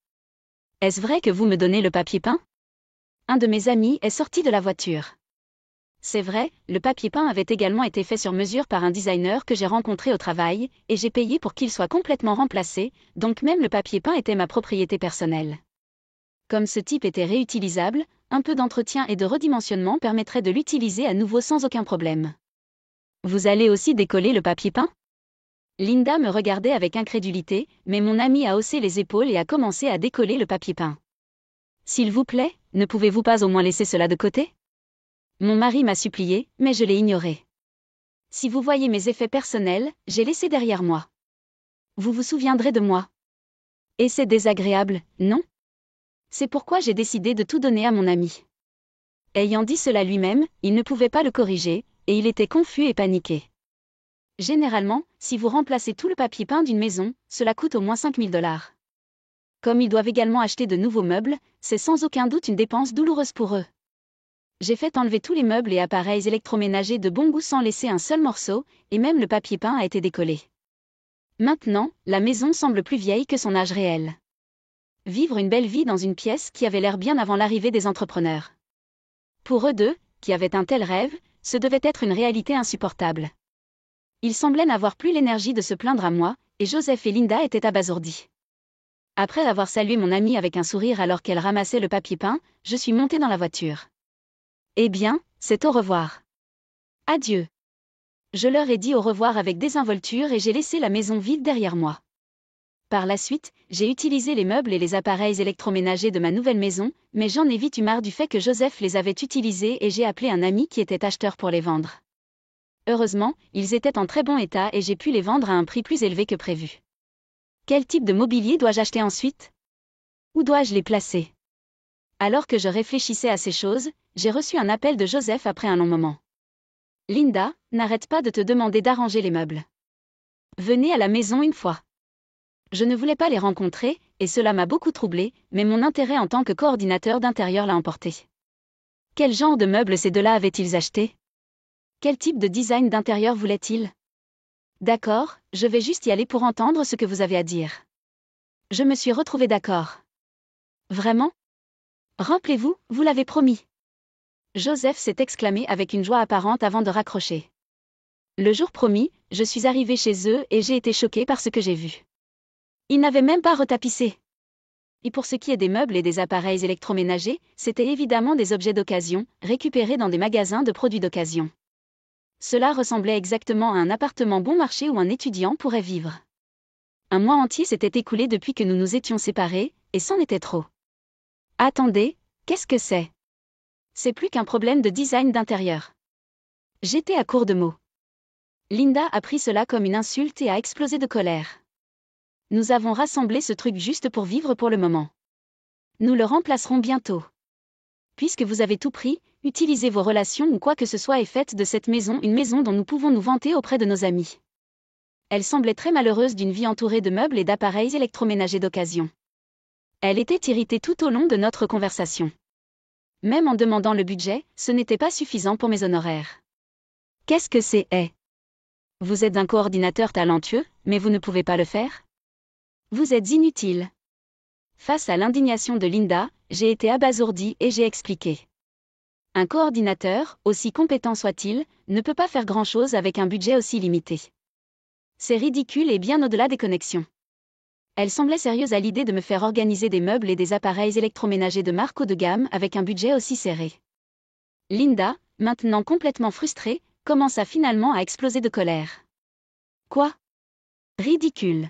A: Est-ce vrai que vous me donnez le papier peint? Un de mes amis est sorti de la voiture. C'est vrai, le papier peint avait également été fait sur mesure par un designer que j'ai rencontré au travail, et j'ai payé pour qu'il soit complètement remplacé, donc même le papier peint était ma propriété personnelle. Comme ce type était réutilisable, un peu d'entretien et de redimensionnement permettrait de l'utiliser à nouveau sans aucun problème. Vous allez aussi décoller le papier peint ? Linda me regardait avec incrédulité, mais mon amie a haussé les épaules et a commencé à décoller le papier peint. S'il vous plaît, ne pouvez-vous pas au moins laisser cela de côté ? Mon mari m'a supplié, mais je l'ai ignoré. Si vous voyez mes effets personnels, j'ai laissé derrière moi. Vous vous souviendrez de moi. Et c'est désagréable, non ? C'est pourquoi j'ai décidé de tout donner à mon ami. Ayant dit cela lui-même, il ne pouvait pas le corriger, et il était confus et paniqué. Généralement, si vous remplacez tout le papier peint d'une maison, cela coûte au moins 5 000 $. Comme ils doivent également acheter de nouveaux meubles, c'est sans aucun doute une dépense douloureuse pour eux. J'ai fait enlever tous les meubles et appareils électroménagers de bon goût sans laisser un seul morceau, et même le papier peint a été décollé. Maintenant, la maison semble plus vieille que son âge réel. Vivre une belle vie dans une pièce qui avait l'air bien avant l'arrivée des entrepreneurs. Pour eux deux, qui avaient un tel rêve, ce devait être une réalité insupportable. Ils semblaient n'avoir plus l'énergie de se plaindre à moi, et Joseph et Linda étaient abasourdis. Après avoir salué mon amie avec un sourire alors qu'elle ramassait le papier peint, je suis montée dans la voiture. Eh bien, c'est au revoir. Adieu. Je leur ai dit au revoir avec désinvolture et j'ai laissé la maison vide derrière moi. Par la suite, j'ai utilisé les meubles et les appareils électroménagers de ma nouvelle maison, mais j'en ai vite eu marre du fait que Joseph les avait utilisés et j'ai appelé un ami qui était acheteur pour les vendre. Heureusement, ils étaient en très bon état et j'ai pu les vendre à un prix plus élevé que prévu. Quel type de mobilier dois-je acheter ensuite ? Où dois-je les placer ? Alors que je réfléchissais à ces choses, j'ai reçu un appel de Joseph après un long moment. Linda, n'arrête pas de te demander d'arranger les meubles. Venez à la maison une fois. Je ne voulais pas les rencontrer, et cela m'a beaucoup troublée, mais mon intérêt en tant que coordinateur d'intérieur l'a emporté. Quel genre de meubles ces deux-là avaient-ils acheté ? Quel type de design d'intérieur voulaient-ils ? D'accord, je vais juste y aller pour entendre ce que vous avez à dire. Je me suis retrouvée d'accord. Vraiment ? Rappelez-vous, vous l'avez promis. Joseph s'est exclamé avec une joie apparente avant de raccrocher. Le jour promis, je suis arrivée chez eux et j'ai été choquée par ce que j'ai vu. Ils n'avaient même pas retapissé. Et pour ce qui est des meubles et des appareils électroménagers, c'était évidemment des objets d'occasion, récupérés dans des magasins de produits d'occasion. Cela ressemblait exactement à un appartement bon marché où un étudiant pourrait vivre. Un mois entier s'était écoulé depuis que nous nous étions séparés, et c'en était trop. Attendez, qu'est-ce que c'est ? C'est plus qu'un problème de design d'intérieur. J'étais à court de mots. Linda a pris cela comme une insulte et a explosé de colère. Nous avons rassemblé ce truc juste pour vivre pour le moment. Nous le remplacerons bientôt. Puisque vous avez tout pris, utilisez vos relations ou quoi que ce soit et faites de cette maison une maison dont nous pouvons nous vanter auprès de nos amis. Elle semblait très malheureuse d'une vie entourée de meubles et d'appareils électroménagers d'occasion. Elle était irritée tout au long de notre conversation. Même en demandant le budget, ce n'était pas suffisant pour mes honoraires. Qu'est-ce que c'est ? Vous êtes un coordinateur talentueux, mais vous ne pouvez pas le faire ? Vous êtes inutile. Face à l'indignation de Linda, j'ai été abasourdie et j'ai expliqué. Un coordinateur, aussi compétent soit-il, ne peut pas faire grand-chose avec un budget aussi limité. C'est ridicule et bien au-delà des connexions. Elle semblait sérieuse à l'idée de me faire organiser des meubles et des appareils électroménagers de marque haut de gamme avec un budget aussi serré. Linda, maintenant complètement frustrée, commença finalement à exploser de colère. Quoi ? Ridicule.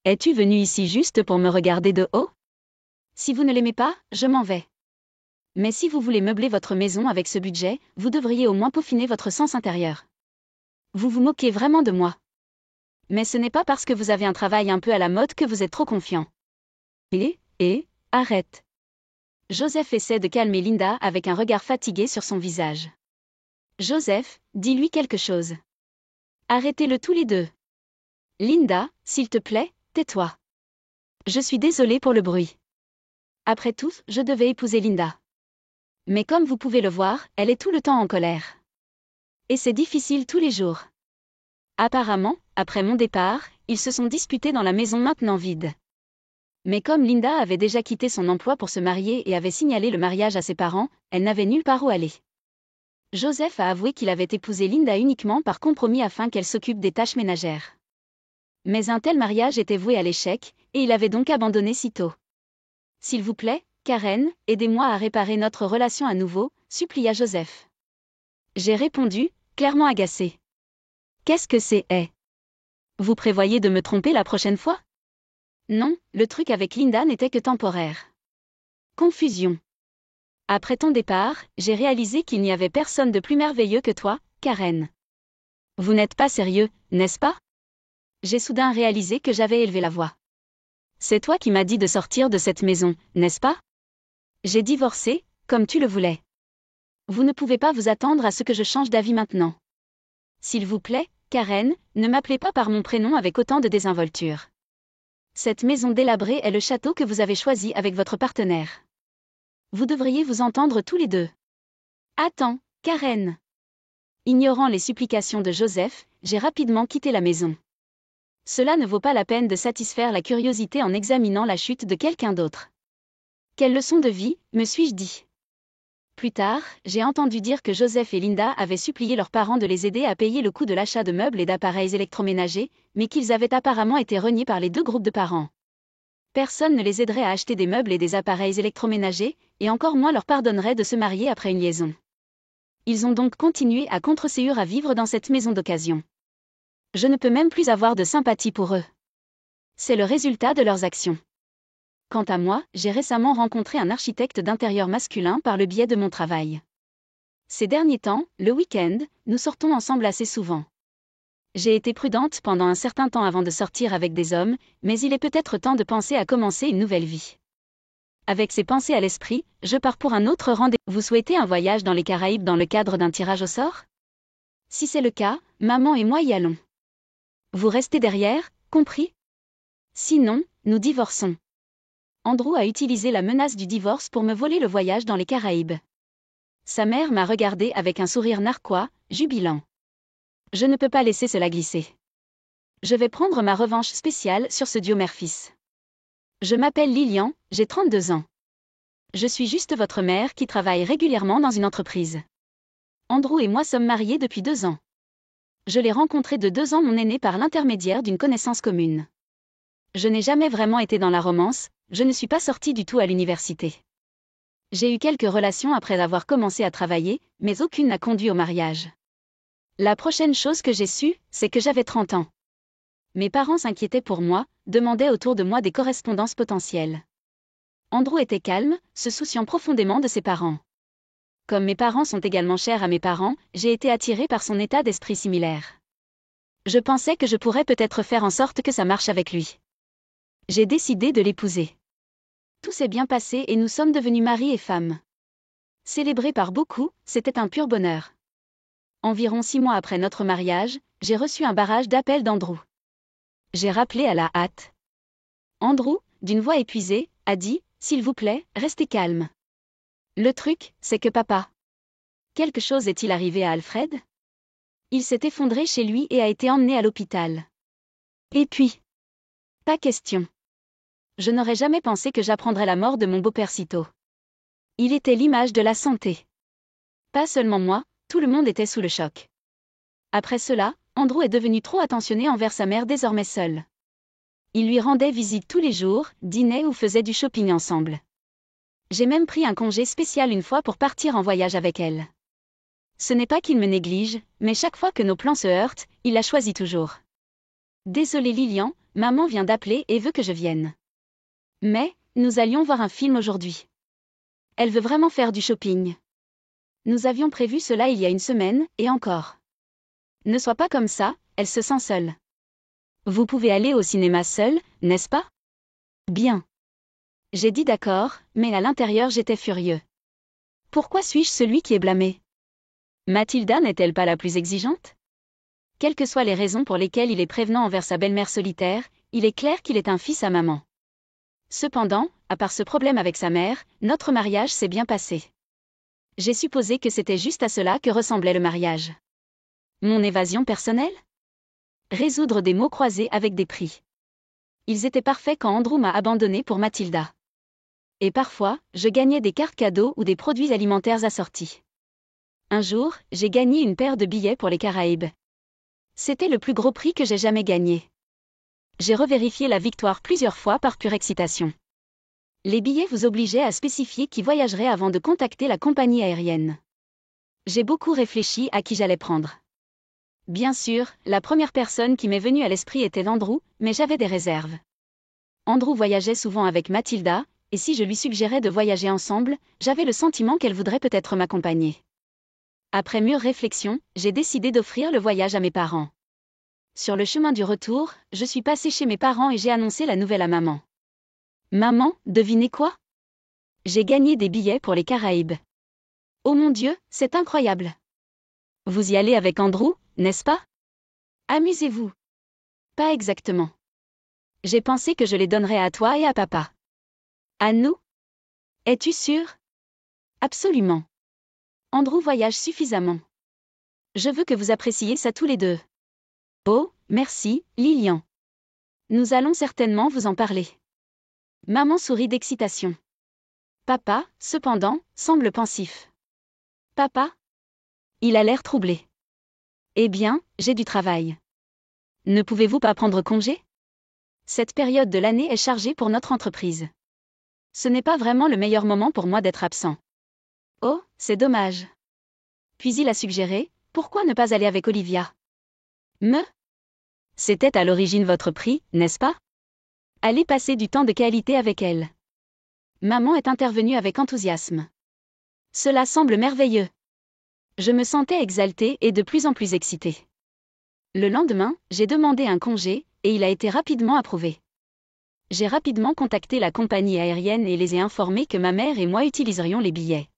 A: Es-tu venu ici juste pour me regarder de haut ? Si vous ne l'aimez pas, je m'en vais. Mais si vous voulez meubler votre maison avec ce budget, vous devriez au moins peaufiner votre sens intérieur. Vous vous moquez vraiment de moi. Mais ce n'est pas parce que vous avez un travail un peu à la mode que vous êtes trop confiant. Arrête. Joseph essaie de calmer Linda avec un regard fatigué sur son visage. Joseph, dis-lui quelque chose. Arrêtez-le tous les deux. Linda, s'il te plaît, tais-toi. Je suis désolée pour le bruit. Après tout, je devais épouser Linda. Mais comme vous pouvez le voir, elle est tout le temps en colère. Et c'est difficile tous les jours. Apparemment, après mon départ, ils se sont disputés dans la maison maintenant vide. Mais comme Linda avait déjà quitté son emploi pour se marier et avait signalé le mariage à ses parents, elle n'avait nulle part où aller. Joseph a avoué qu'il avait épousé Linda uniquement par compromis afin qu'elle s'occupe des tâches ménagères. Mais un tel mariage était voué à l'échec, et il avait donc abandonné si tôt. S'il vous plaît, Karen, aidez-moi à réparer notre relation à nouveau, supplia Joseph. J'ai répondu, clairement agacé. Qu'est-ce que c'est, Vous prévoyez de me tromper la prochaine fois? Non, le truc avec Linda n'était que temporaire. Confusion. Après ton départ, j'ai réalisé qu'il n'y avait personne de plus merveilleux que toi, Karen. Vous n'êtes pas sérieux, n'est-ce pas? J'ai soudain réalisé que j'avais élevé la voix. C'est toi qui m'as dit de sortir de cette maison, n'est-ce pas? J'ai divorcé, comme tu le voulais. Vous ne pouvez pas vous attendre à ce que je change d'avis maintenant. S'il vous plaît, Karen, ne m'appelez pas par mon prénom avec autant de désinvolture. Cette maison délabrée est le château que vous avez choisi avec votre partenaire. Vous devriez vous entendre tous les deux. Attends, Karen. Ignorant les supplications de Joseph, j'ai rapidement quitté la maison. Cela ne vaut pas la peine de satisfaire la curiosité en examinant la chute de quelqu'un d'autre. Quelle leçon de vie, me suis-je dit. Plus tard, j'ai entendu dire que Joseph et Linda avaient supplié leurs parents de les aider à payer le coût de l'achat de meubles et d'appareils électroménagers, mais qu'ils avaient apparemment été reniés par les deux groupes de parents. Personne ne les aiderait à acheter des meubles et des appareils électroménagers, et encore moins leur pardonnerait de se marier après une liaison. Ils ont donc continué à contreséur à vivre dans cette maison d'occasion. Je ne peux même plus avoir de sympathie pour eux. C'est le résultat de leurs actions. Quant à moi, j'ai récemment rencontré un architecte d'intérieur masculin par le biais de mon travail. Ces derniers temps, le week-end, nous sortons ensemble assez souvent. J'ai été prudente pendant un certain temps avant de sortir avec des hommes, mais il est peut-être temps de penser à commencer une nouvelle vie. Avec ces pensées à l'esprit, je pars pour un autre rendez-vous. Vous souhaitez un voyage dans les Caraïbes dans le cadre d'un tirage au sort? Si c'est le cas, maman et moi y allons. Vous restez derrière, compris? Sinon, nous divorçons. Andrew a utilisé la menace du divorce pour me voler le voyage dans les Caraïbes. Sa mère m'a regardé avec un sourire narquois, jubilant. Je ne peux pas laisser cela glisser. Je vais prendre ma revanche spéciale sur ce duo mère-fils. Je m'appelle Lilian, j'ai 32 ans. Je suis juste votre mère qui travaille régulièrement dans une entreprise. Andrew et moi sommes mariés depuis 2 ans. Je l'ai rencontré de 2 ans mon aîné par l'intermédiaire d'une connaissance commune. Je n'ai jamais vraiment été dans la romance, je ne suis pas sortie du tout à l'université. J'ai eu quelques relations après avoir commencé à travailler, mais aucune n'a conduit au mariage. La prochaine chose que j'ai su, c'est que j'avais 30 ans. Mes parents s'inquiétaient pour moi, demandaient autour de moi des correspondances potentielles. Andrew était calme, se souciant profondément de ses parents. Comme mes parents sont également chers à mes parents, j'ai été attirée par son état d'esprit similaire. Je pensais que je pourrais peut-être faire en sorte que ça marche avec lui. J'ai décidé de l'épouser. Tout s'est bien passé et nous sommes devenus mari et femme. Célébré par beaucoup, c'était un pur bonheur. Environ 6 mois après notre mariage, j'ai reçu un barrage d'appels d'Andrew. J'ai rappelé à la hâte. Andrew, d'une voix épuisée, a dit « S'il vous plaît, restez calme. » Le truc, c'est que papa. Quelque chose est-il arrivé à Alfred? Il s'est effondré chez lui et a été emmené à l'hôpital. Et puis? Pas question. Je n'aurais jamais pensé que j'apprendrais la mort de mon beau-père si tôt. Il était l'image de la santé. Pas seulement moi, tout le monde était sous le choc. Après cela, Andrew est devenu trop attentionné envers sa mère désormais seule. Il lui rendait visite tous les jours, dînait ou faisait du shopping ensemble. J'ai même pris un congé spécial une fois pour partir en voyage avec elle. Ce n'est pas qu'il me néglige, mais chaque fois que nos plans se heurtent, il la choisit toujours. Désolé Lilian, maman vient d'appeler et veut que je vienne. Mais, nous allions voir un film aujourd'hui. Elle veut vraiment faire du shopping. Nous avions prévu cela il y a une semaine, et encore. Ne sois pas comme ça, elle se sent seule. Vous pouvez aller au cinéma seule, n'est-ce pas? Bien. J'ai dit d'accord, mais à l'intérieur j'étais furieux. Pourquoi suis-je celui qui est blâmé? Mathilda n'est-elle pas la plus exigeante? Quelles que soient les raisons pour lesquelles il est prévenant envers sa belle-mère solitaire, il est clair qu'il est un fils à maman. Cependant, à part ce problème avec sa mère, notre mariage s'est bien passé. J'ai supposé que c'était juste à cela que ressemblait le mariage. Mon évasion personnelle? Résoudre des mots croisés avec des prix. Ils étaient parfaits quand Andrew m'a abandonné pour Mathilda. Et parfois, je gagnais des cartes cadeaux ou des produits alimentaires assortis. Un jour, j'ai gagné une paire de billets pour les Caraïbes. C'était le plus gros prix que j'ai jamais gagné. J'ai revérifié la victoire plusieurs fois par pure excitation. Les billets vous obligeaient à spécifier qui voyagerait avant de contacter la compagnie aérienne. J'ai beaucoup réfléchi à qui j'allais prendre. Bien sûr, la première personne qui m'est venue à l'esprit était Andrew, mais j'avais des réserves. Andrew voyageait souvent avec Mathilda, et si je lui suggérais de voyager ensemble, j'avais le sentiment qu'elle voudrait peut-être m'accompagner. Après mûre réflexion, j'ai décidé d'offrir le voyage à mes parents. Sur le chemin du retour, je suis passée chez mes parents et j'ai annoncé la nouvelle à maman. Maman, devinez quoi? J'ai gagné des billets pour les Caraïbes. Oh mon Dieu, c'est incroyable! Vous y allez avec Andrew, n'est-ce pas? Amusez-vous. Pas exactement. J'ai pensé que je les donnerais à toi et à papa. À nous? Es-tu sûr? Absolument. Andrew voyage suffisamment. Je veux que vous appréciez ça tous les deux. Oh, merci, Lilian. Nous allons certainement vous en parler. Maman sourit d'excitation. Papa, cependant, semble pensif. Papa? Il a l'air troublé. Eh bien, j'ai du travail. Ne pouvez-vous pas prendre congé? Cette période de l'année est chargée pour notre entreprise. Ce n'est pas vraiment le meilleur moment pour moi d'être absent. Oh, c'est dommage. Puis il a suggéré, pourquoi ne pas aller avec Olivia? C'était à l'origine votre prix, n'est-ce pas? Allez passer du temps de qualité avec elle. Maman est intervenue avec enthousiasme. Cela semble merveilleux. Je me sentais exaltée et de plus en plus excitée. Le lendemain, j'ai demandé un congé, et il a été rapidement approuvé. J'ai rapidement contacté la compagnie aérienne et les ai informés que ma mère et moi utiliserions les billets.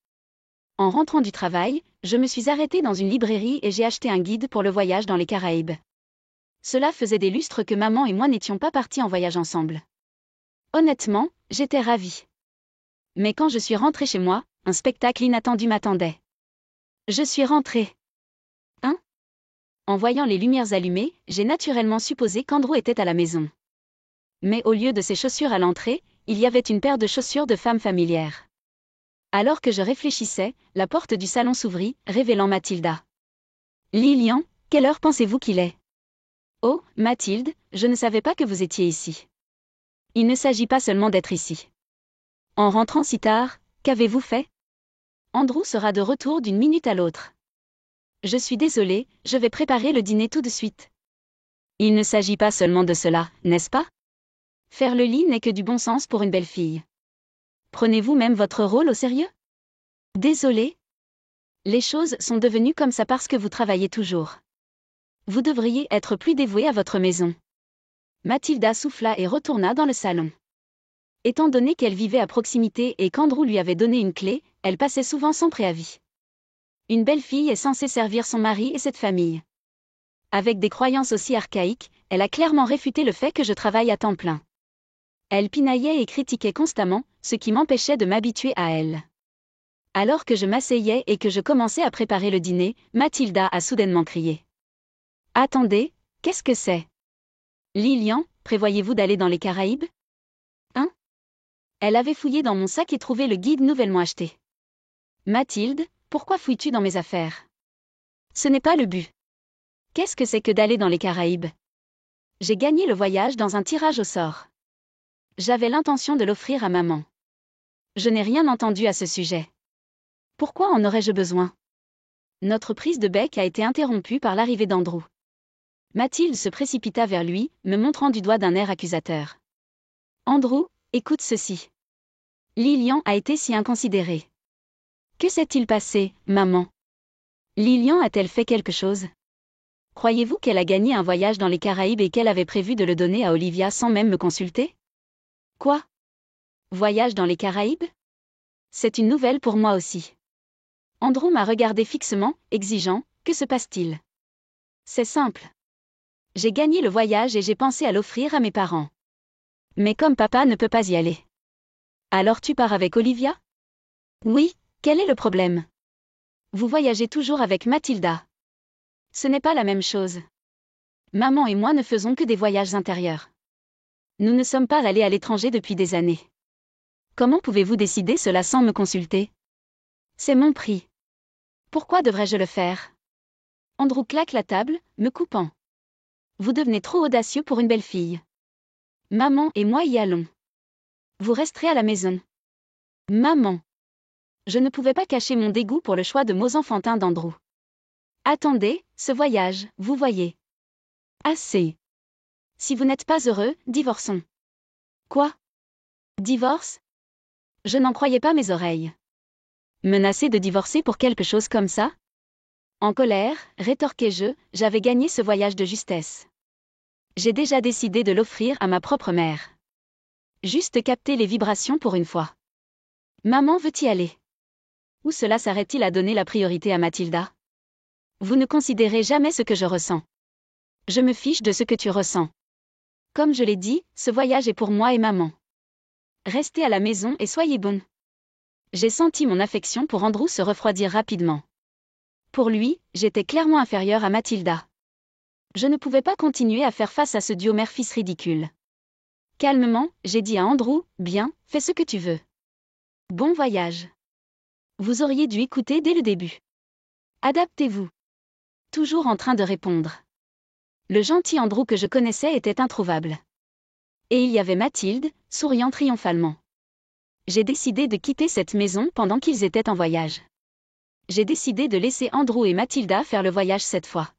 A: En rentrant du travail, je me suis arrêtée dans une librairie et j'ai acheté un guide pour le voyage dans les Caraïbes. Cela faisait des lustres que maman et moi n'étions pas partis en voyage ensemble. Honnêtement, j'étais ravie. Mais quand je suis rentrée chez moi, un spectacle inattendu m'attendait. Je suis rentrée. Hein? En voyant les lumières allumées, j'ai naturellement supposé qu'Andrew était à la maison. Mais au lieu de ses chaussures à l'entrée, il y avait une paire de chaussures de femme familière. Alors que je réfléchissais, la porte du salon s'ouvrit, révélant Mathilda. Lilian, quelle heure pensez-vous qu'il est? Oh, Mathilde, je ne savais pas que vous étiez ici. Il ne s'agit pas seulement d'être ici. En rentrant si tard, qu'avez-vous fait? Andrew sera de retour d'une minute à l'autre. Je suis désolée, je vais préparer le dîner tout de suite. Il ne s'agit pas seulement de cela, n'est-ce pas? Faire le lit n'est que du bon sens pour une belle fille. Prenez-vous même votre rôle au sérieux? Désolée. Les choses sont devenues comme ça parce que vous travaillez toujours. Vous devriez être plus dévouée à votre maison. Mathilda souffla et retourna dans le salon. Étant donné qu'elle vivait à proximité et qu'Andrew lui avait donné une clé, elle passait souvent sans préavis. Une belle fille est censée servir son mari et cette famille. Avec des croyances aussi archaïques, elle a clairement réfuté le fait que je travaille à temps plein. Elle pinaillait et critiquait constamment, ce qui m'empêchait de m'habituer à elle. Alors que je m'asseyais et que je commençais à préparer le dîner, Mathilda a soudainement crié. Attendez, qu'est-ce que c'est? Lilian, prévoyez-vous d'aller dans les Caraïbes? Hein? Elle avait fouillé dans mon sac et trouvé le guide nouvellement acheté. Mathilde, pourquoi fouilles-tu dans mes affaires? Ce n'est pas le but. Qu'est-ce que c'est que d'aller dans les Caraïbes? J'ai gagné le voyage dans un tirage au sort. J'avais l'intention de l'offrir à maman. Je n'ai rien entendu à ce sujet. Pourquoi en aurais-je besoin? Notre prise de bec a été interrompue par l'arrivée d'Andrew. Mathilde se précipita vers lui, me montrant du doigt d'un air accusateur. Andrew, écoute ceci. Lilian a été si inconsidérée. Que s'est-il passé, maman? Lilian a-t-elle fait quelque chose? Croyez-vous qu'elle a gagné un voyage dans les Caraïbes et qu'elle avait prévu de le donner à Olivia sans même me consulter? Quoi? Voyage dans les Caraïbes? C'est une nouvelle pour moi aussi. Andrew m'a regardé fixement, exigeant, que se passe-t-il? C'est simple. J'ai gagné le voyage et j'ai pensé à l'offrir à mes parents. Mais comme papa ne peut pas y aller. Alors tu pars avec Olivia? Oui, quel est le problème? Vous voyagez toujours avec Mathilda. Ce n'est pas la même chose. Maman et moi ne faisons que des voyages intérieurs. Nous ne sommes pas allés à l'étranger depuis des années. Comment pouvez-vous décider cela sans me consulter? C'est mon prix. Pourquoi devrais-je le faire? Andrew claque la table, me coupant. Vous devenez trop audacieux pour une belle fille. Maman et moi y allons. Vous resterez à la maison. Maman. Je ne pouvais pas cacher mon dégoût pour le choix de mots enfantins d'Andrew. Attendez, ce voyage, vous voyez. Assez. Si vous n'êtes pas heureux, divorçons. Quoi? Divorce? Je n'en croyais pas mes oreilles. Menacé de divorcer pour quelque chose comme ça? En colère, rétorquai-je, j'avais gagné ce voyage de justesse. J'ai déjà décidé de l'offrir à ma propre mère. Juste capter les vibrations pour une fois. Maman veut y aller. Où cela s'arrête-t-il à donner la priorité à Mathilda? Vous ne considérez jamais ce que je ressens. Je me fiche de ce que tu ressens. Comme je l'ai dit, ce voyage est pour moi et maman. Restez à la maison et soyez bonne. J'ai senti mon affection pour Andrew se refroidir rapidement. Pour lui, j'étais clairement inférieure à Mathilda. Je ne pouvais pas continuer à faire face à ce duo mère-fils ridicule. Calmement, j'ai dit à Andrew, bien, fais ce que tu veux. Bon voyage. Vous auriez dû écouter dès le début. Adaptez-vous. Toujours en train de répondre. Le gentil Andrew que je connaissais était introuvable. Et il y avait Mathilde, souriant triomphalement. J'ai décidé de quitter cette maison pendant qu'ils étaient en voyage. J'ai décidé de laisser Andrew et Mathilda faire le voyage cette fois.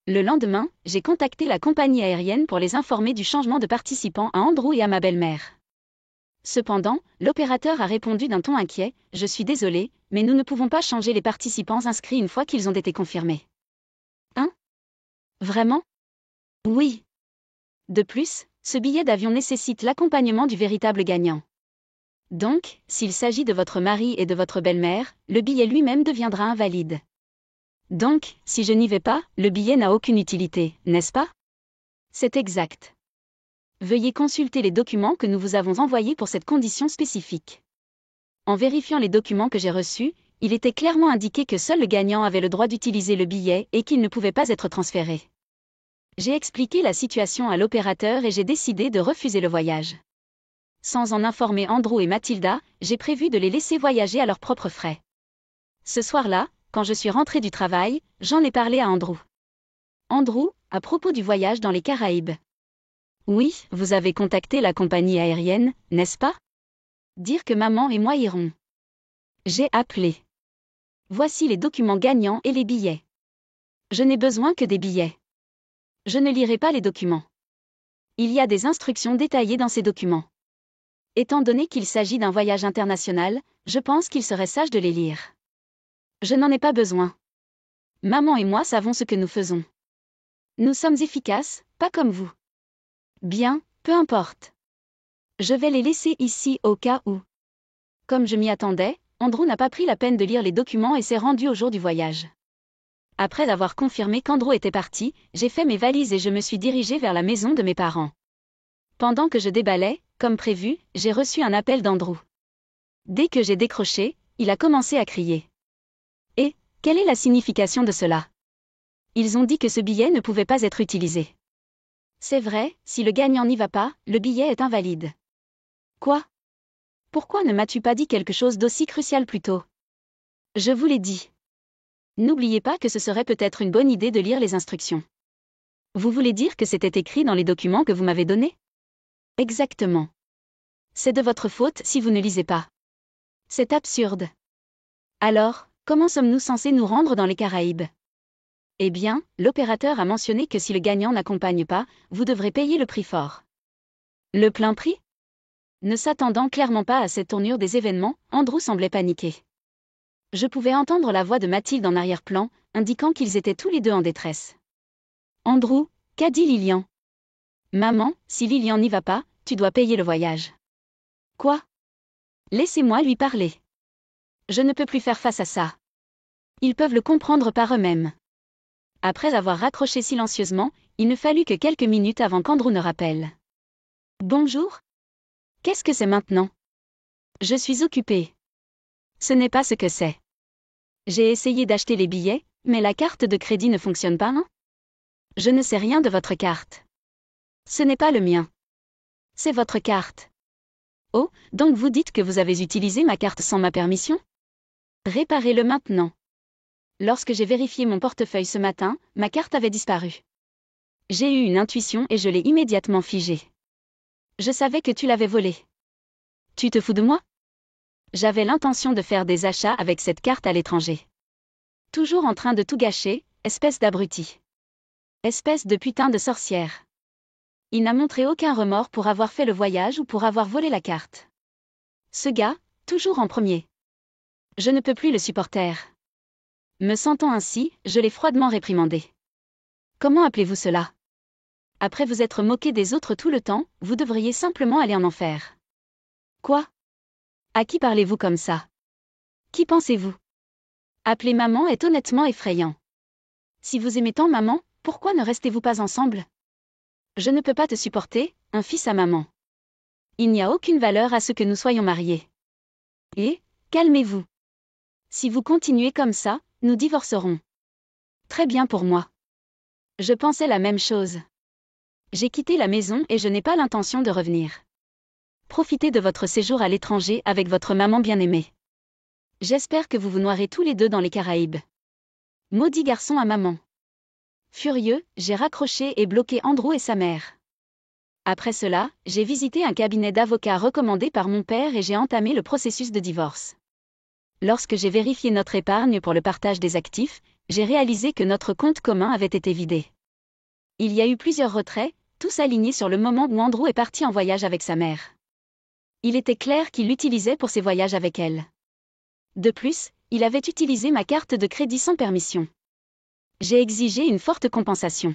A: Le lendemain, j'ai contacté la compagnie aérienne pour les informer du changement de participants à Andrew et à ma belle-mère. Cependant, l'opérateur a répondu d'un ton inquiet, « Je suis désolé, mais nous ne pouvons pas changer les participants inscrits une fois qu'ils ont été confirmés. » Hein? Vraiment? Oui. De plus, ce billet d'avion nécessite l'accompagnement du véritable gagnant. Donc, s'il s'agit de votre mari et de votre belle-mère, le billet lui-même deviendra invalide. Donc, si je n'y vais pas, le billet n'a aucune utilité, n'est-ce pas? C'est exact. Veuillez consulter les documents que nous vous avons envoyés pour cette condition spécifique. En vérifiant les documents que j'ai reçus, il était clairement indiqué que seul le gagnant avait le droit d'utiliser le billet et qu'il ne pouvait pas être transféré. J'ai expliqué la situation à l'opérateur et j'ai décidé de refuser le voyage. Sans en informer Andrew et Mathilda, j'ai prévu de les laisser voyager à leurs propres frais. Ce soir-là, quand je suis rentrée du travail, j'en ai parlé à Andrew. Andrew, à propos du voyage dans les Caraïbes. Oui, vous avez contacté la compagnie aérienne, n'est-ce pas? Dire que maman et moi irons. J'ai appelé. Voici les documents gagnants et les billets. Je n'ai besoin que des billets. Je ne lirai pas les documents. Il y a des instructions détaillées dans ces documents. Étant donné qu'il s'agit d'un voyage international, je pense qu'il serait sage de les lire. Je n'en ai pas besoin. Maman et moi savons ce que nous faisons. Nous sommes efficaces, pas comme vous. Bien, peu importe. Je vais les laisser ici au cas où. Comme je m'y attendais, Andrew n'a pas pris la peine de lire les documents et s'est rendu au jour du voyage. Après avoir confirmé qu'Andrew était parti, j'ai fait mes valises et je me suis dirigée vers la maison de mes parents. Pendant que je déballais, comme prévu, j'ai reçu un appel d'Andrew. Dès que j'ai décroché, il a commencé à crier. Et, quelle est la signification de cela? Ils ont dit que ce billet ne pouvait pas être utilisé. C'est vrai, si le gagnant n'y va pas, le billet est invalide. Quoi? Pourquoi ne m'as-tu pas dit quelque chose d'aussi crucial plus tôt? Je vous l'ai dit. N'oubliez pas que ce serait peut-être une bonne idée de lire les instructions. Vous voulez dire que c'était écrit dans les documents que vous m'avez donnés? Exactement. C'est de votre faute si vous ne lisez pas. C'est absurde. Alors, comment sommes-nous censés nous rendre dans les Caraïbes? Eh bien, l'opérateur a mentionné que si le gagnant n'accompagne pas, vous devrez payer le prix fort. Le plein prix? Ne s'attendant clairement pas à cette tournure des événements, Andrew semblait paniqué. Je pouvais entendre la voix de Mathilde en arrière-plan, indiquant qu'ils étaient tous les deux en détresse. Andrew, qu'a dit Lilian? Maman, si Lilian n'y va pas, tu dois payer le voyage. Quoi? Laissez-moi lui parler. Je ne peux plus faire face à ça. Ils peuvent le comprendre par eux-mêmes. Après avoir raccroché silencieusement, il ne fallut que quelques minutes avant qu'Andrew ne rappelle. Bonjour? Qu'est-ce que c'est maintenant? Je suis occupée. Ce n'est pas ce que c'est. J'ai essayé d'acheter les billets, mais la carte de crédit ne fonctionne pas, hein? Je ne sais rien de votre carte. Ce n'est pas le mien. C'est votre carte. Oh, donc vous dites que vous avez utilisé ma carte sans ma permission? Réparez-le maintenant. Lorsque j'ai vérifié mon portefeuille ce matin, ma carte avait disparu. J'ai eu une intuition et je l'ai immédiatement figée. Je savais que tu l'avais volée. Tu te fous de moi? J'avais l'intention de faire des achats avec cette carte à l'étranger. Toujours en train de tout gâcher, espèce d'abruti. Espèce de putain de sorcière. Il n'a montré aucun remords pour avoir fait le voyage ou pour avoir volé la carte. Ce gars, toujours en premier. Je ne peux plus le supporter. Me sentant ainsi, je l'ai froidement réprimandé. Comment appelez-vous cela? Après vous être moqué des autres tout le temps, vous devriez simplement aller en enfer. Quoi? À qui parlez-vous comme ça? Qui pensez-vous? Appeler maman est honnêtement effrayant. Si vous aimez tant maman, pourquoi ne restez-vous pas ensemble? Je ne peux pas te supporter, un fils à maman. Il n'y a aucune valeur à ce que nous soyons mariés. Et, calmez-vous. Si vous continuez comme ça, nous divorcerons. Très bien pour moi. Je pensais la même chose. J'ai quitté la maison et je n'ai pas l'intention de revenir. Profitez de votre séjour à l'étranger avec votre maman bien-aimée. J'espère que vous vous noierez tous les deux dans les Caraïbes. Maudit garçon à maman. Furieux, j'ai raccroché et bloqué Andrew et sa mère. Après cela, j'ai visité un cabinet d'avocats recommandé par mon père et j'ai entamé le processus de divorce. Lorsque j'ai vérifié notre épargne pour le partage des actifs, j'ai réalisé que notre compte commun avait été vidé. Il y a eu plusieurs retraits, tous alignés sur le moment où Andrew est parti en voyage avec sa mère. Il était clair qu'il l'utilisait pour ses voyages avec elle. De plus, il avait utilisé ma carte de crédit sans permission. J'ai exigé une forte compensation.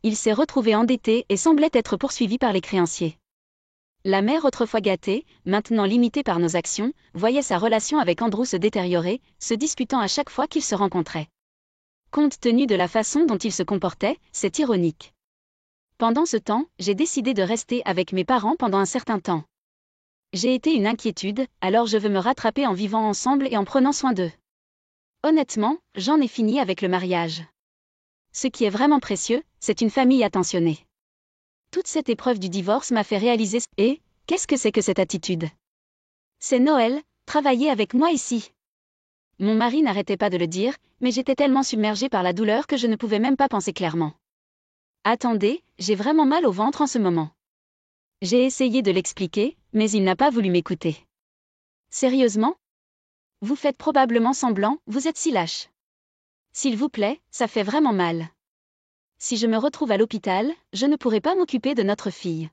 A: Il s'est retrouvé endetté et semblait être poursuivi par les créanciers. La mère autrefois gâtée, maintenant limitée par nos actions, voyait sa relation avec Andrew se détériorer, se disputant à chaque fois qu'ils se rencontraient. Compte tenu de la façon dont il se comportait, c'est ironique. Pendant ce temps, j'ai décidé de rester avec mes parents pendant un certain temps. J'ai été une inquiétude, alors je veux me rattraper en vivant ensemble et en prenant soin d'eux. Honnêtement, j'en ai fini avec le mariage. Ce qui est vraiment précieux, c'est une famille attentionnée. Toute cette épreuve du divorce m'a fait réaliser et qu'est-ce que c'est que cette attitude? C'est Noël, travaillez avec moi ici. Mon mari n'arrêtait pas de le dire, mais j'étais tellement submergée par la douleur que je ne pouvais même pas penser clairement. Attendez, j'ai vraiment mal au ventre en ce moment. J'ai essayé de l'expliquer, mais il n'a pas voulu m'écouter. Sérieusement? Vous faites probablement semblant, vous êtes si lâche. S'il vous plaît, ça fait vraiment mal. Si je me retrouve à l'hôpital, je ne pourrai pas m'occuper de notre fille.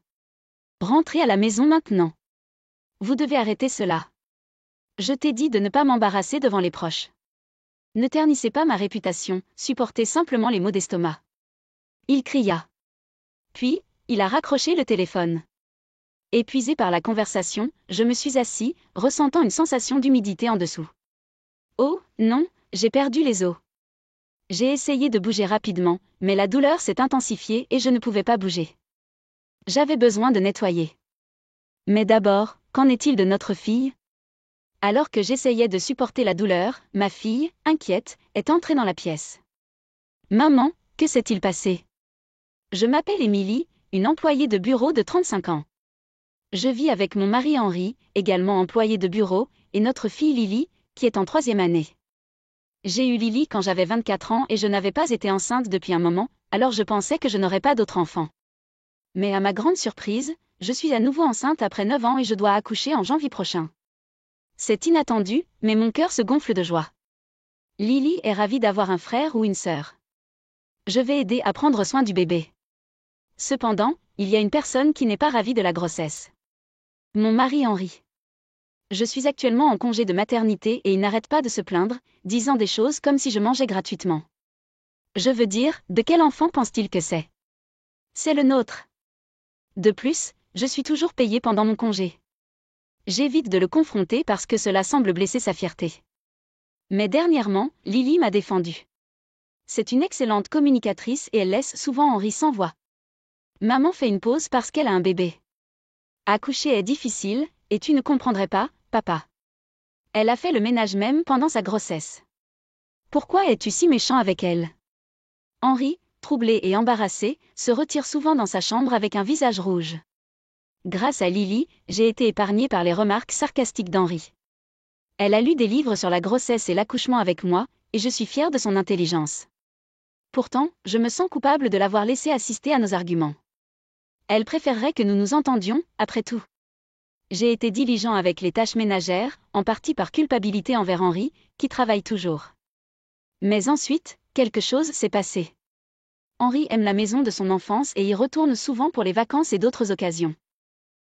A: Rentrez à la maison maintenant. Vous devez arrêter cela. Je t'ai dit de ne pas m'embarrasser devant les proches. Ne ternissez pas ma réputation, supportez simplement les maux d'estomac. Il cria. Puis, il a raccroché le téléphone. Épuisé par la conversation, je me suis assis, ressentant une sensation d'humidité en dessous. Oh, non, j'ai perdu les os. J'ai essayé de bouger rapidement, mais la douleur s'est intensifiée et je ne pouvais pas bouger. J'avais besoin de nettoyer. Mais d'abord, qu'en est-il de notre fille? Alors que j'essayais de supporter la douleur, ma fille, inquiète, est entrée dans la pièce. Maman, que s'est-il passé? Je m'appelle Émilie, une employée de bureau de 35 ans. Je vis avec mon mari Henri, également employé de bureau, et notre fille Lily, qui est en 3e année. J'ai eu Lily quand j'avais 24 ans et je n'avais pas été enceinte depuis un moment, alors je pensais que je n'aurais pas d'autre enfant. Mais à ma grande surprise, je suis à nouveau enceinte après 9 ans et je dois accoucher en janvier prochain. C'est inattendu, mais mon cœur se gonfle de joie. Lily est ravie d'avoir un frère ou une sœur. Je vais aider à prendre soin du bébé. Cependant, il y a une personne qui n'est pas ravie de la grossesse. Mon mari Henri. Je suis actuellement en congé de maternité et il n'arrête pas de se plaindre, disant des choses comme si je mangeais gratuitement. Je veux dire, de quel enfant pense-t-il que c'est? C'est le nôtre. De plus, je suis toujours payée pendant mon congé. J'évite de le confronter parce que cela semble blesser sa fierté. Mais dernièrement, Lily m'a défendue. C'est une excellente communicatrice et elle laisse souvent Henri sans voix. Maman fait une pause parce qu'elle a un bébé. Accoucher est difficile, et tu ne comprendrais pas, papa. Elle a fait le ménage même pendant sa grossesse. Pourquoi es-tu si méchant avec elle? Henri, troublé et embarrassé, se retire souvent dans sa chambre avec un visage rouge. Grâce à Lily, j'ai été épargnée par les remarques sarcastiques d'Henri. Elle a lu des livres sur la grossesse et l'accouchement avec moi, et je suis fière de son intelligence. Pourtant, je me sens coupable de l'avoir laissé assister à nos arguments. Elle préférerait que nous nous entendions, après tout. J'ai été diligent avec les tâches ménagères, en partie par culpabilité envers Henri, qui travaille toujours. Mais ensuite, quelque chose s'est passé. Henri aime la maison de son enfance et y retourne souvent pour les vacances et d'autres occasions.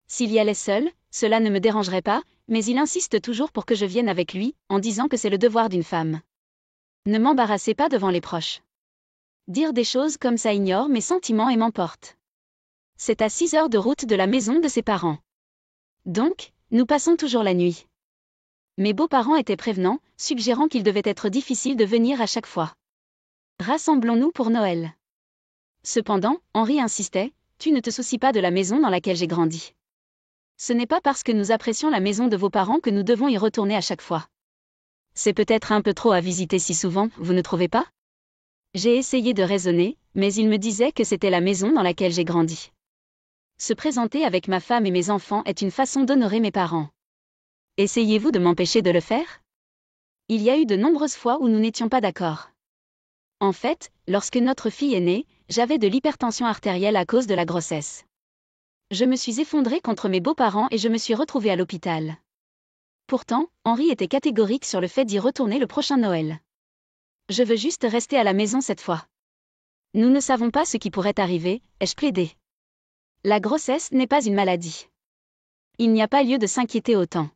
A: S'il y allait seul, cela ne me dérangerait pas, mais il insiste toujours pour que je vienne avec lui, en disant que c'est le devoir d'une femme. Ne m'embarrassez pas devant les proches. Dire des choses comme ça ignore mes sentiments et m'emporte. C'est à 6 heures de route de la maison de ses parents. Donc, nous passons toujours la nuit. Mes beaux-parents étaient prévenants, suggérant qu'il devait être difficile de venir à chaque fois. Rassemblons-nous pour Noël. Cependant, Henri insistait, tu ne te soucies pas de la maison dans laquelle j'ai grandi. Ce n'est pas parce que nous apprécions la maison de vos parents que nous devons y retourner à chaque fois. C'est peut-être un peu trop à visiter si souvent, vous ne trouvez pas? J'ai essayé de raisonner, mais il me disait que c'était la maison dans laquelle j'ai grandi. Se présenter avec ma femme et mes enfants est une façon d'honorer mes parents. Essayez-vous de m'empêcher de le faire? Il y a eu de nombreuses fois où nous n'étions pas d'accord. En fait, lorsque notre fille est née, j'avais de l'hypertension artérielle à cause de la grossesse. Je me suis effondrée contre mes beaux-parents et je me suis retrouvée à l'hôpital. Pourtant, Henri était catégorique sur le fait d'y retourner le prochain Noël. Je veux juste rester à la maison cette fois. Nous ne savons pas ce qui pourrait arriver, ai-je plaidé. La grossesse n'est pas une maladie. Il n'y a pas lieu de s'inquiéter autant.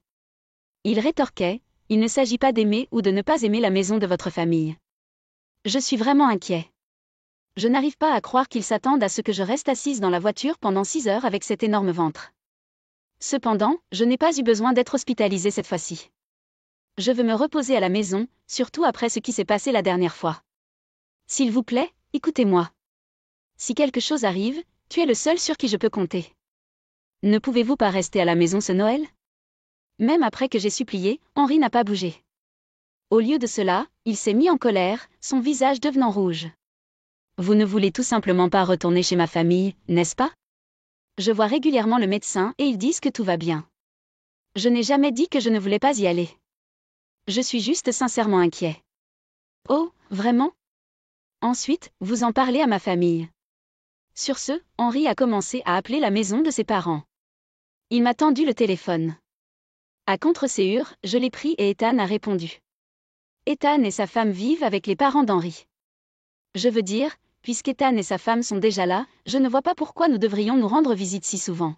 A: Il rétorquait, il ne s'agit pas d'aimer ou de ne pas aimer la maison de votre famille. Je suis vraiment inquiet. Je n'arrive pas à croire qu'ils s'attendent à ce que je reste assise dans la voiture pendant 6 heures avec cet énorme ventre. Cependant, je n'ai pas eu besoin d'être hospitalisée cette fois-ci. Je veux me reposer à la maison, surtout après ce qui s'est passé la dernière fois. S'il vous plaît, écoutez-moi. Si quelque chose arrive, tu es le seul sur qui je peux compter. Ne pouvez-vous pas rester à la maison ce Noël? Même après que j'ai supplié, Henri n'a pas bougé. Au lieu de cela, il s'est mis en colère, son visage devenant rouge. Vous ne voulez tout simplement pas retourner chez ma famille, n'est-ce pas? Je vois régulièrement le médecin et ils disent que tout va bien. Je n'ai jamais dit que je ne voulais pas y aller. Je suis juste sincèrement inquiet. Oh, vraiment? Ensuite, vous en parlez à ma famille. Sur ce, Henri a commencé à appeler la maison de ses parents. Il m'a tendu le téléphone. À contre-séhur, je l'ai pris et Ethan a répondu. Ethan et sa femme vivent avec les parents d'Henri. Je veux dire, puisqu'Ethan et sa femme sont déjà là, je ne vois pas pourquoi nous devrions nous rendre visite si souvent.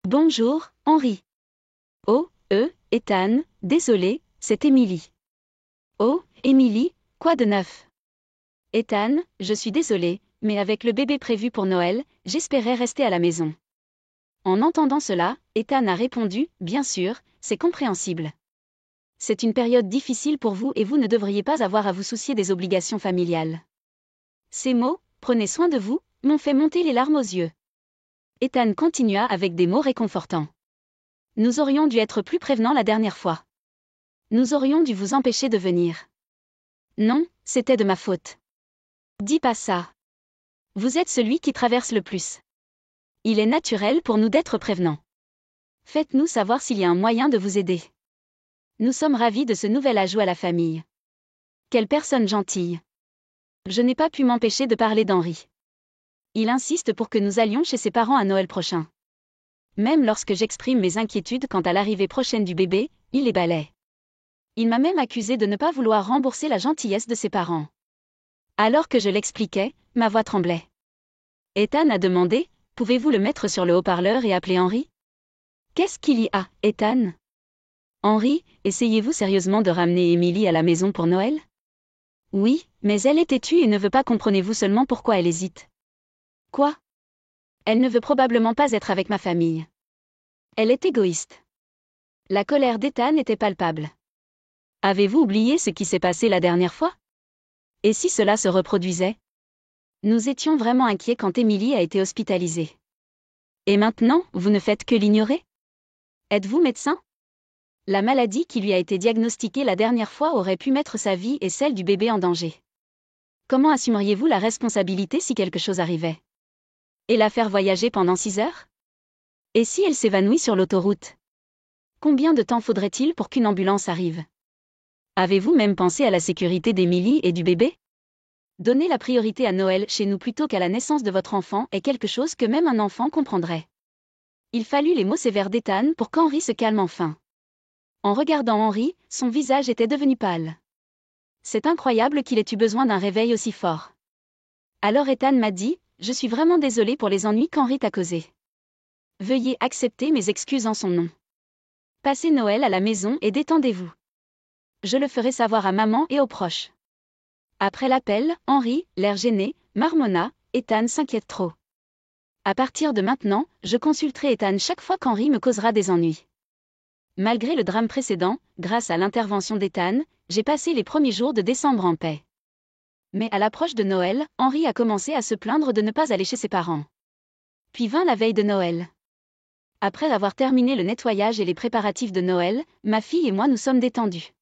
A: Bonjour, Henri. Oh, Ethan, désolé, c'est Émilie. Oh, Émilie, quoi de neuf? Ethan, je suis désolée, mais avec le bébé prévu pour Noël, j'espérais rester à la maison. En entendant cela, Ethan a répondu, bien sûr, c'est compréhensible. C'est une période difficile pour vous et vous ne devriez pas avoir à vous soucier des obligations familiales. Ces mots, prenez soin de vous, m'ont fait monter les larmes aux yeux. Ethan continua avec des mots réconfortants. Nous aurions dû être plus prévenants la dernière fois. Nous aurions dû vous empêcher de venir. Non, c'était de ma faute. Dis pas ça. Vous êtes celui qui traverse le plus. Il est naturel pour nous d'être prévenants. Faites-nous savoir s'il y a un moyen de vous aider. Nous sommes ravis de ce nouvel ajout à la famille. Quelle personne gentille. Je n'ai pas pu m'empêcher de parler d'Henri. Il insiste pour que nous allions chez ses parents à Noël prochain. Même lorsque j'exprime mes inquiétudes quant à l'arrivée prochaine du bébé, il les balaie. Il m'a même accusé de ne pas vouloir rembourser la gentillesse de ses parents. Alors que je l'expliquais, ma voix tremblait. Ethan a demandé, pouvez-vous le mettre sur le haut-parleur et appeler Henri? Qu'est-ce qu'il y a, Ethan? Henri, essayez-vous sérieusement de ramener Émilie à la maison pour Noël? Oui, mais elle est têtue et ne veut pas. Comprenez-vous seulement pourquoi elle hésite? Quoi? Elle ne veut probablement pas être avec ma famille. Elle est égoïste. La colère d'Ethan était palpable. Avez-vous oublié ce qui s'est passé la dernière fois? Et si cela se reproduisait? Nous étions vraiment inquiets quand Émilie a été hospitalisée. Et maintenant, vous ne faites que l'ignorer? Êtes-vous médecin? La maladie qui lui a été diagnostiquée la dernière fois aurait pu mettre sa vie et celle du bébé en danger. Comment assumeriez-vous la responsabilité si quelque chose arrivait? Et la faire voyager pendant 6 heures? Et si elle s'évanouit sur l'autoroute? Combien de temps faudrait-il pour qu'une ambulance arrive? Avez-vous même pensé à la sécurité d'Émilie et du bébé? Donner la priorité à Noël chez nous plutôt qu'à la naissance de votre enfant est quelque chose que même un enfant comprendrait. Il fallut les mots sévères d'Ethan pour qu'Henri se calme enfin. En regardant Henri, son visage était devenu pâle. C'est incroyable qu'il ait eu besoin d'un réveil aussi fort. Alors Ethan m'a dit, je suis vraiment désolé pour les ennuis qu'Henri t'a causés. Veuillez accepter mes excuses en son nom. Passez Noël à la maison et détendez-vous. Je le ferai savoir à maman et aux proches. Après l'appel, Henri, l'air gêné, marmonna, Ethan s'inquiète trop. À partir de maintenant, je consulterai Ethan chaque fois qu'Henri me causera des ennuis. Malgré le drame précédent, grâce à l'intervention d'Ethan, j'ai passé les premiers jours de décembre en paix. Mais à l'approche de Noël, Henri a commencé à se plaindre de ne pas aller chez ses parents. Puis vint la veille de Noël. Après avoir terminé le nettoyage et les préparatifs de Noël, ma fille et moi nous sommes détendus.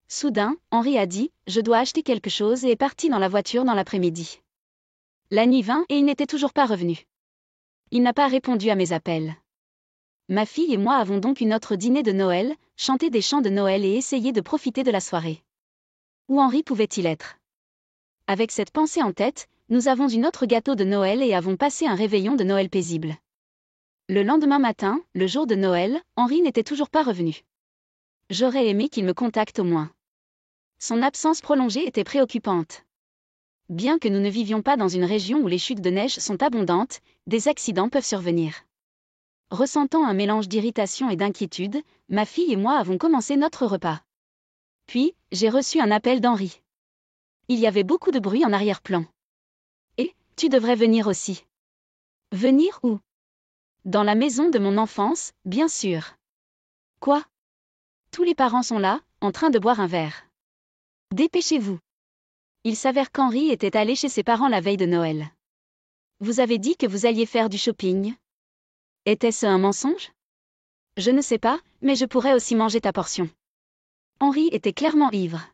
A: Soudain, Henri a dit « Je dois acheter quelque chose » et est parti dans la voiture dans l'après-midi. La nuit vint et il n'était toujours pas revenu. Il n'a pas répondu à mes appels. Ma fille et moi avons donc eu notre dîner de Noël, chanté des chants de Noël et essayé de profiter de la soirée. Où Henri pouvait-il être? Avec cette pensée en tête, nous avons eu notre gâteau de Noël et avons passé un réveillon de Noël paisible. Le lendemain matin, le jour de Noël, Henri n'était toujours pas revenu. J'aurais aimé qu'il me contacte au moins. Son absence prolongée était préoccupante. Bien que nous ne vivions pas dans une région où les chutes de neige sont abondantes, des accidents peuvent survenir. Ressentant un mélange d'irritation et d'inquiétude, ma fille et moi avons commencé notre repas. Puis, j'ai reçu un appel d'Henri. Il y avait beaucoup de bruit en arrière-plan. Et, tu devrais venir aussi. Venir où? Dans la maison de mon enfance, bien sûr. Quoi? Tous les parents sont là, en train de boire un verre. Dépêchez-vous. Il s'avère qu'Henri était allé chez ses parents la veille de Noël. Vous avez dit que vous alliez faire du shopping. Était-ce un mensonge? Je ne sais pas, mais je pourrais aussi manger ta portion. Henri était clairement ivre.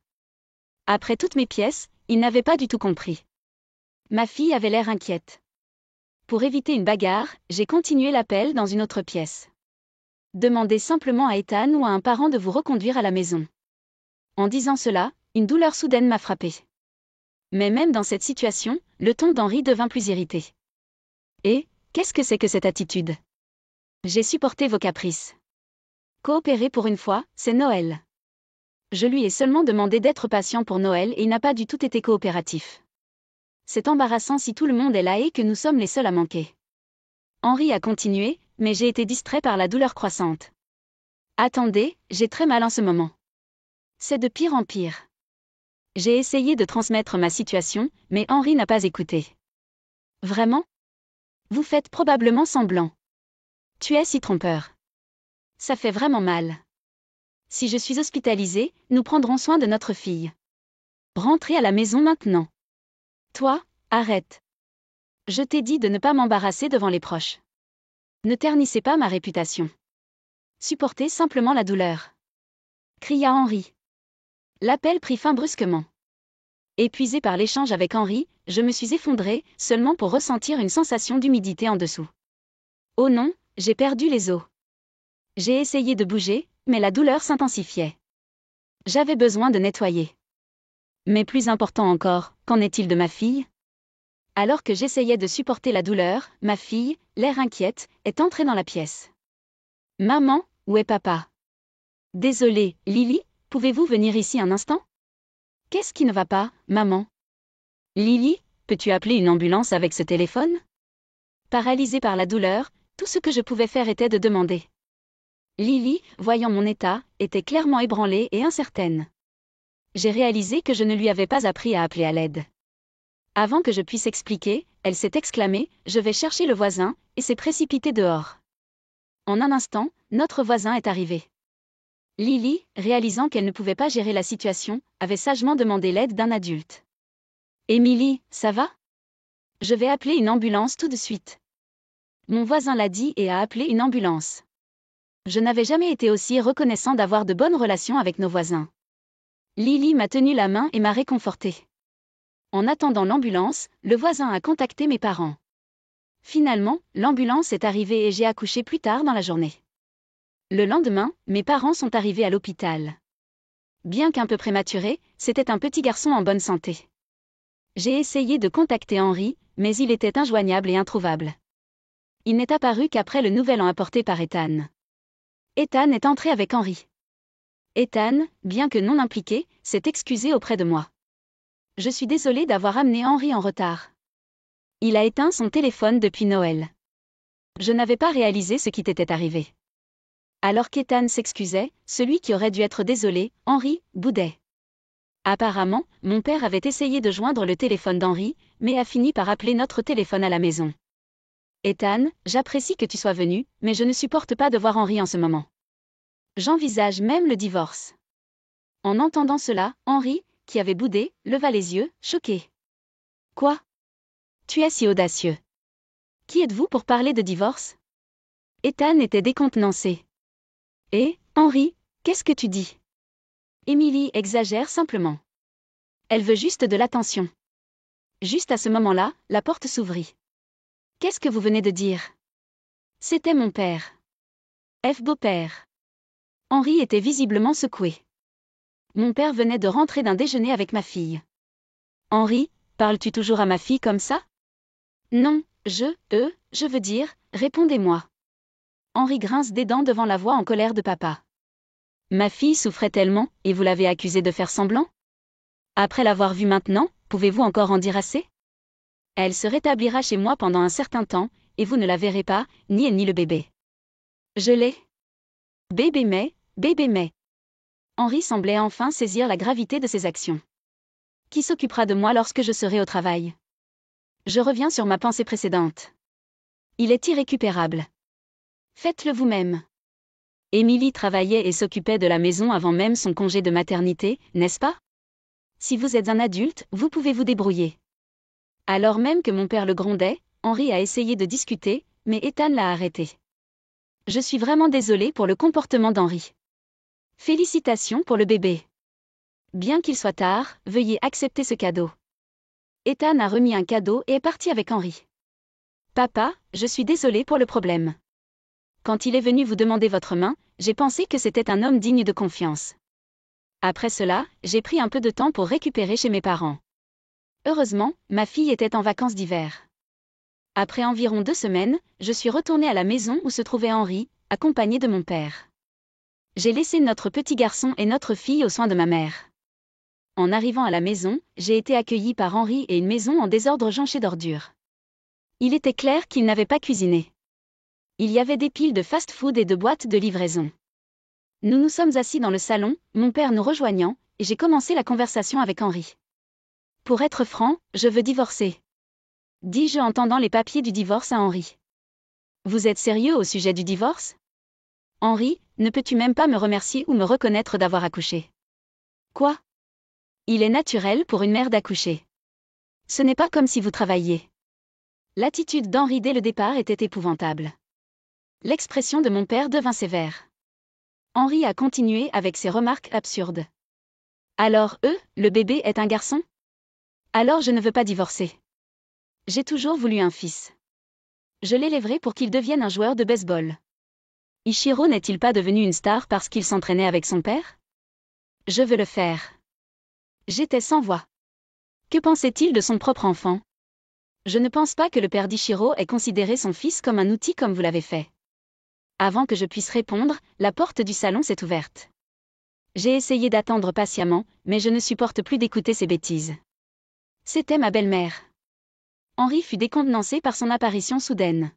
A: Après toutes mes pièces, il n'avait pas du tout compris. Ma fille avait l'air inquiète. Pour éviter une bagarre, j'ai continué l'appel dans une autre pièce. Demandez simplement à Ethan ou à un parent de vous reconduire à la maison. En disant cela, une douleur soudaine m'a frappée. Mais même dans cette situation, le ton d'Henri devint plus irrité. Et, qu'est-ce que c'est que cette attitude? J'ai supporté vos caprices. Coopérer pour une fois, c'est Noël. Je lui ai seulement demandé d'être patient pour Noël et il n'a pas du tout été coopératif. C'est embarrassant si tout le monde est là et que nous sommes les seuls à manquer. Henri a continué, mais j'ai été distrait par la douleur croissante. Attendez, j'ai très mal en ce moment. C'est de pire en pire. J'ai essayé de transmettre ma situation, mais Henri n'a pas écouté. Vraiment? Vous faites probablement semblant. Tu es si trompeur. Ça fait vraiment mal. Si je suis hospitalisée, nous prendrons soin de notre fille. Rentrez à la maison maintenant. Toi, arrête. Je t'ai dit de ne pas m'embarrasser devant les proches. Ne ternissez pas ma réputation. Supportez simplement la douleur. Cria Henri. L'appel prit fin brusquement. Épuisé par l'échange avec Henri, je me suis effondrée, seulement pour ressentir une sensation d'humidité en dessous. Oh non, j'ai perdu les os. J'ai essayé de bouger, mais la douleur s'intensifiait. J'avais besoin de nettoyer. Mais plus important encore, qu'en est-il de ma fille? Alors que j'essayais de supporter la douleur, ma fille, l'air inquiète, est entrée dans la pièce. Maman, où est papa? Désolée, Lily, pouvez-vous venir ici un instant? Qu'est-ce qui ne va pas, maman? Lily, peux-tu appeler une ambulance avec ce téléphone? Paralysée par la douleur, tout ce que je pouvais faire était de demander. Lily, voyant mon état, était clairement ébranlée et incertaine. J'ai réalisé que je ne lui avais pas appris à appeler à l'aide. Avant que je puisse expliquer, elle s'est exclamée « Je vais chercher le voisin » et s'est précipitée dehors. En un instant, notre voisin est arrivé. Lily, réalisant qu'elle ne pouvait pas gérer la situation, avait sagement demandé l'aide d'un adulte. « Émilie, ça va? Je vais appeler une ambulance tout de suite. » Mon voisin l'a dit et a appelé une ambulance. Je n'avais jamais été aussi reconnaissant d'avoir de bonnes relations avec nos voisins. Lily m'a tenu la main et m'a réconfortée. En attendant l'ambulance, le voisin a contacté mes parents. Finalement, l'ambulance est arrivée et j'ai accouché plus tard dans la journée. Le lendemain, mes parents sont arrivés à l'hôpital. Bien qu'un peu prématuré, c'était un petit garçon en bonne santé. J'ai essayé de contacter Henry, mais il était injoignable et introuvable. Il n'est apparu qu'après le nouvel an apporté par Ethan. Ethan est entré avec Henry. Ethan, bien que non impliqué, s'est excusé auprès de moi. Je suis désolée d'avoir amené Henry en retard. Il a éteint son téléphone depuis Noël. Je n'avais pas réalisé ce qui t'était arrivé. Alors qu'Ethan s'excusait, celui qui aurait dû être désolé, Henry, boudait. Apparemment, mon père avait essayé de joindre le téléphone d'Henry, mais a fini par appeler notre téléphone à la maison. Ethan, j'apprécie que tu sois venu, mais je ne supporte pas de voir Henry en ce moment. J'envisage même le divorce. En entendant cela, Henry, qui avait boudé, leva les yeux, choqué. Quoi? Tu es si audacieux. Qui êtes-vous pour parler de divorce? Ethan était décontenancé. Et, Henry, qu'est-ce que tu dis? Émilie exagère simplement. Elle veut juste de l'attention. Juste à ce moment-là, la porte s'ouvrit. Qu'est-ce que vous venez de dire? C'était mon père. Beau-père. Henry était visiblement secoué. Mon père venait de rentrer d'un déjeuner avec ma fille. Henry, parles-tu toujours à ma fille comme ça? Non, je veux dire, répondez-moi. Henry grince des dents devant la voix en colère de papa. Ma fille souffrait tellement, et vous l'avez accusée de faire semblant? Après l'avoir vue maintenant, pouvez-vous encore en dire assez? Elle se rétablira chez moi pendant un certain temps, et vous ne la verrez pas, ni elle ni le bébé. Je l'ai. Bébé mais. Henry semblait enfin saisir la gravité de ses actions. Qui s'occupera de moi lorsque je serai au travail? Je reviens sur ma pensée précédente. Il est irrécupérable. Faites-le vous-même. Émilie travaillait et s'occupait de la maison avant même son congé de maternité, n'est-ce pas? Si vous êtes un adulte, vous pouvez vous débrouiller. Alors même que mon père le grondait, Henry a essayé de discuter, mais Ethan l'a arrêté. Je suis vraiment désolée pour le comportement d'Henry. Félicitations pour le bébé. Bien qu'il soit tard, veuillez accepter ce cadeau. Ethan a remis un cadeau et est parti avec Henry. Papa, je suis désolée pour le problème. Quand il est venu vous demander votre main, j'ai pensé que c'était un homme digne de confiance. Après cela, j'ai pris un peu de temps pour récupérer chez mes parents. Heureusement, ma fille était en vacances d'hiver. Après environ 2 semaines, je suis retournée à la maison où se trouvait Henry, accompagné de mon père. J'ai laissé notre petit garçon et notre fille aux soins de ma mère. En arrivant à la maison, j'ai été accueillie par Henry et une maison en désordre jonchée d'ordures. Il était clair qu'il n'avait pas cuisiné. Il y avait des piles de fast-food et de boîtes de livraison. Nous nous sommes assis dans le salon, mon père nous rejoignant, et j'ai commencé la conversation avec Henry. Pour être franc, je veux divorcer. Dis-je en tendant les papiers du divorce à Henry. Vous êtes sérieux au sujet du divorce? Henry, ne peux-tu même pas me remercier ou me reconnaître d'avoir accouché? Quoi? Il est naturel pour une mère d'accoucher. Ce n'est pas comme si vous travailliez. L'attitude d'Henry dès le départ était épouvantable. L'expression de mon père devint sévère. Henry a continué avec ses remarques absurdes. Alors, le bébé est un garçon? Alors je ne veux pas divorcer. J'ai toujours voulu un fils. Je l'élèverai pour qu'il devienne un joueur de baseball. Ichiro n'est-il pas devenu une star parce qu'il s'entraînait avec son père? Je veux le faire. J'étais sans voix. Que pensait-il de son propre enfant? Je ne pense pas que le père d'Ichiro ait considéré son fils comme un outil comme vous l'avez fait. Avant que je puisse répondre, la porte du salon s'est ouverte. J'ai essayé d'attendre patiemment, mais je ne supporte plus d'écouter ces bêtises. C'était ma belle-mère. Henry fut décontenancé par son apparition soudaine.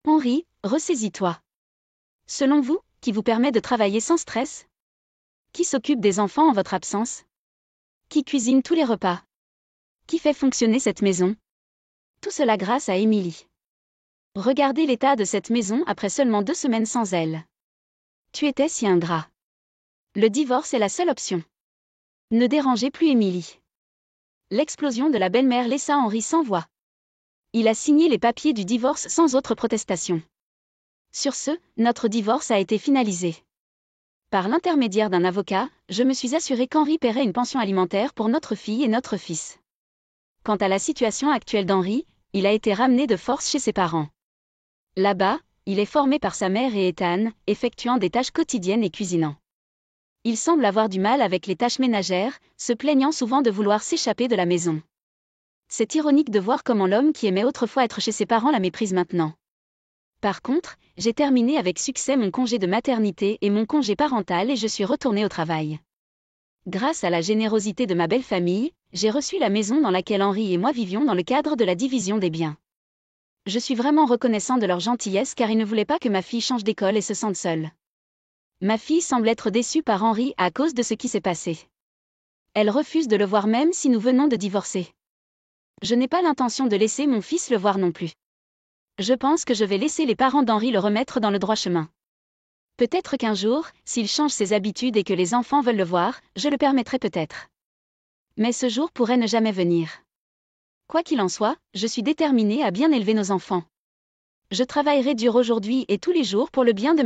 A: Henry, ressaisis-toi. Selon vous, qui vous permet de travailler sans stress? Qui s'occupe des enfants en votre absence? Qui cuisine tous les repas? Qui fait fonctionner cette maison? Tout cela grâce à Émilie. Regardez l'état de cette maison après seulement 2 semaines sans elle. Tu étais si ingrat. Le divorce est la seule option. Ne dérangez plus Émilie. L'explosion de la belle-mère laissa Henry sans voix. Il a signé les papiers du divorce sans autre protestation. Sur ce, notre divorce a été finalisé. Par l'intermédiaire d'un avocat, je me suis assuré qu'Henry paierait une pension alimentaire pour notre fille et notre fils. Quant à la situation actuelle d'Henry, il a été ramené de force chez ses parents. Là-bas, il est formé par sa mère et Ethan, effectuant des tâches quotidiennes et cuisinant. Il semble avoir du mal avec les tâches ménagères, se plaignant souvent de vouloir s'échapper de la maison. C'est ironique de voir comment l'homme qui aimait autrefois être chez ses parents la méprise maintenant. Par contre, j'ai terminé avec succès mon congé de maternité et mon congé parental et je suis retournée au travail. Grâce à la générosité de ma belle famille, j'ai reçu la maison dans laquelle Henri et moi vivions dans le cadre de la division des biens. Je suis vraiment reconnaissant de leur gentillesse car ils ne voulaient pas que ma fille change d'école et se sente seule. Ma fille semble être déçue par Henri à cause de ce qui s'est passé. Elle refuse de le voir même si nous venons de divorcer. Je n'ai pas l'intention de laisser mon fils le voir non plus. Je pense que je vais laisser les parents d'Henri le remettre dans le droit chemin. Peut-être qu'un jour, s'il change ses habitudes et que les enfants veulent le voir, je le permettrai peut-être. Mais ce jour pourrait ne jamais venir. Quoi qu'il en soit, je suis déterminée à bien élever nos enfants. Je travaillerai dur aujourd'hui et tous les jours pour le bien de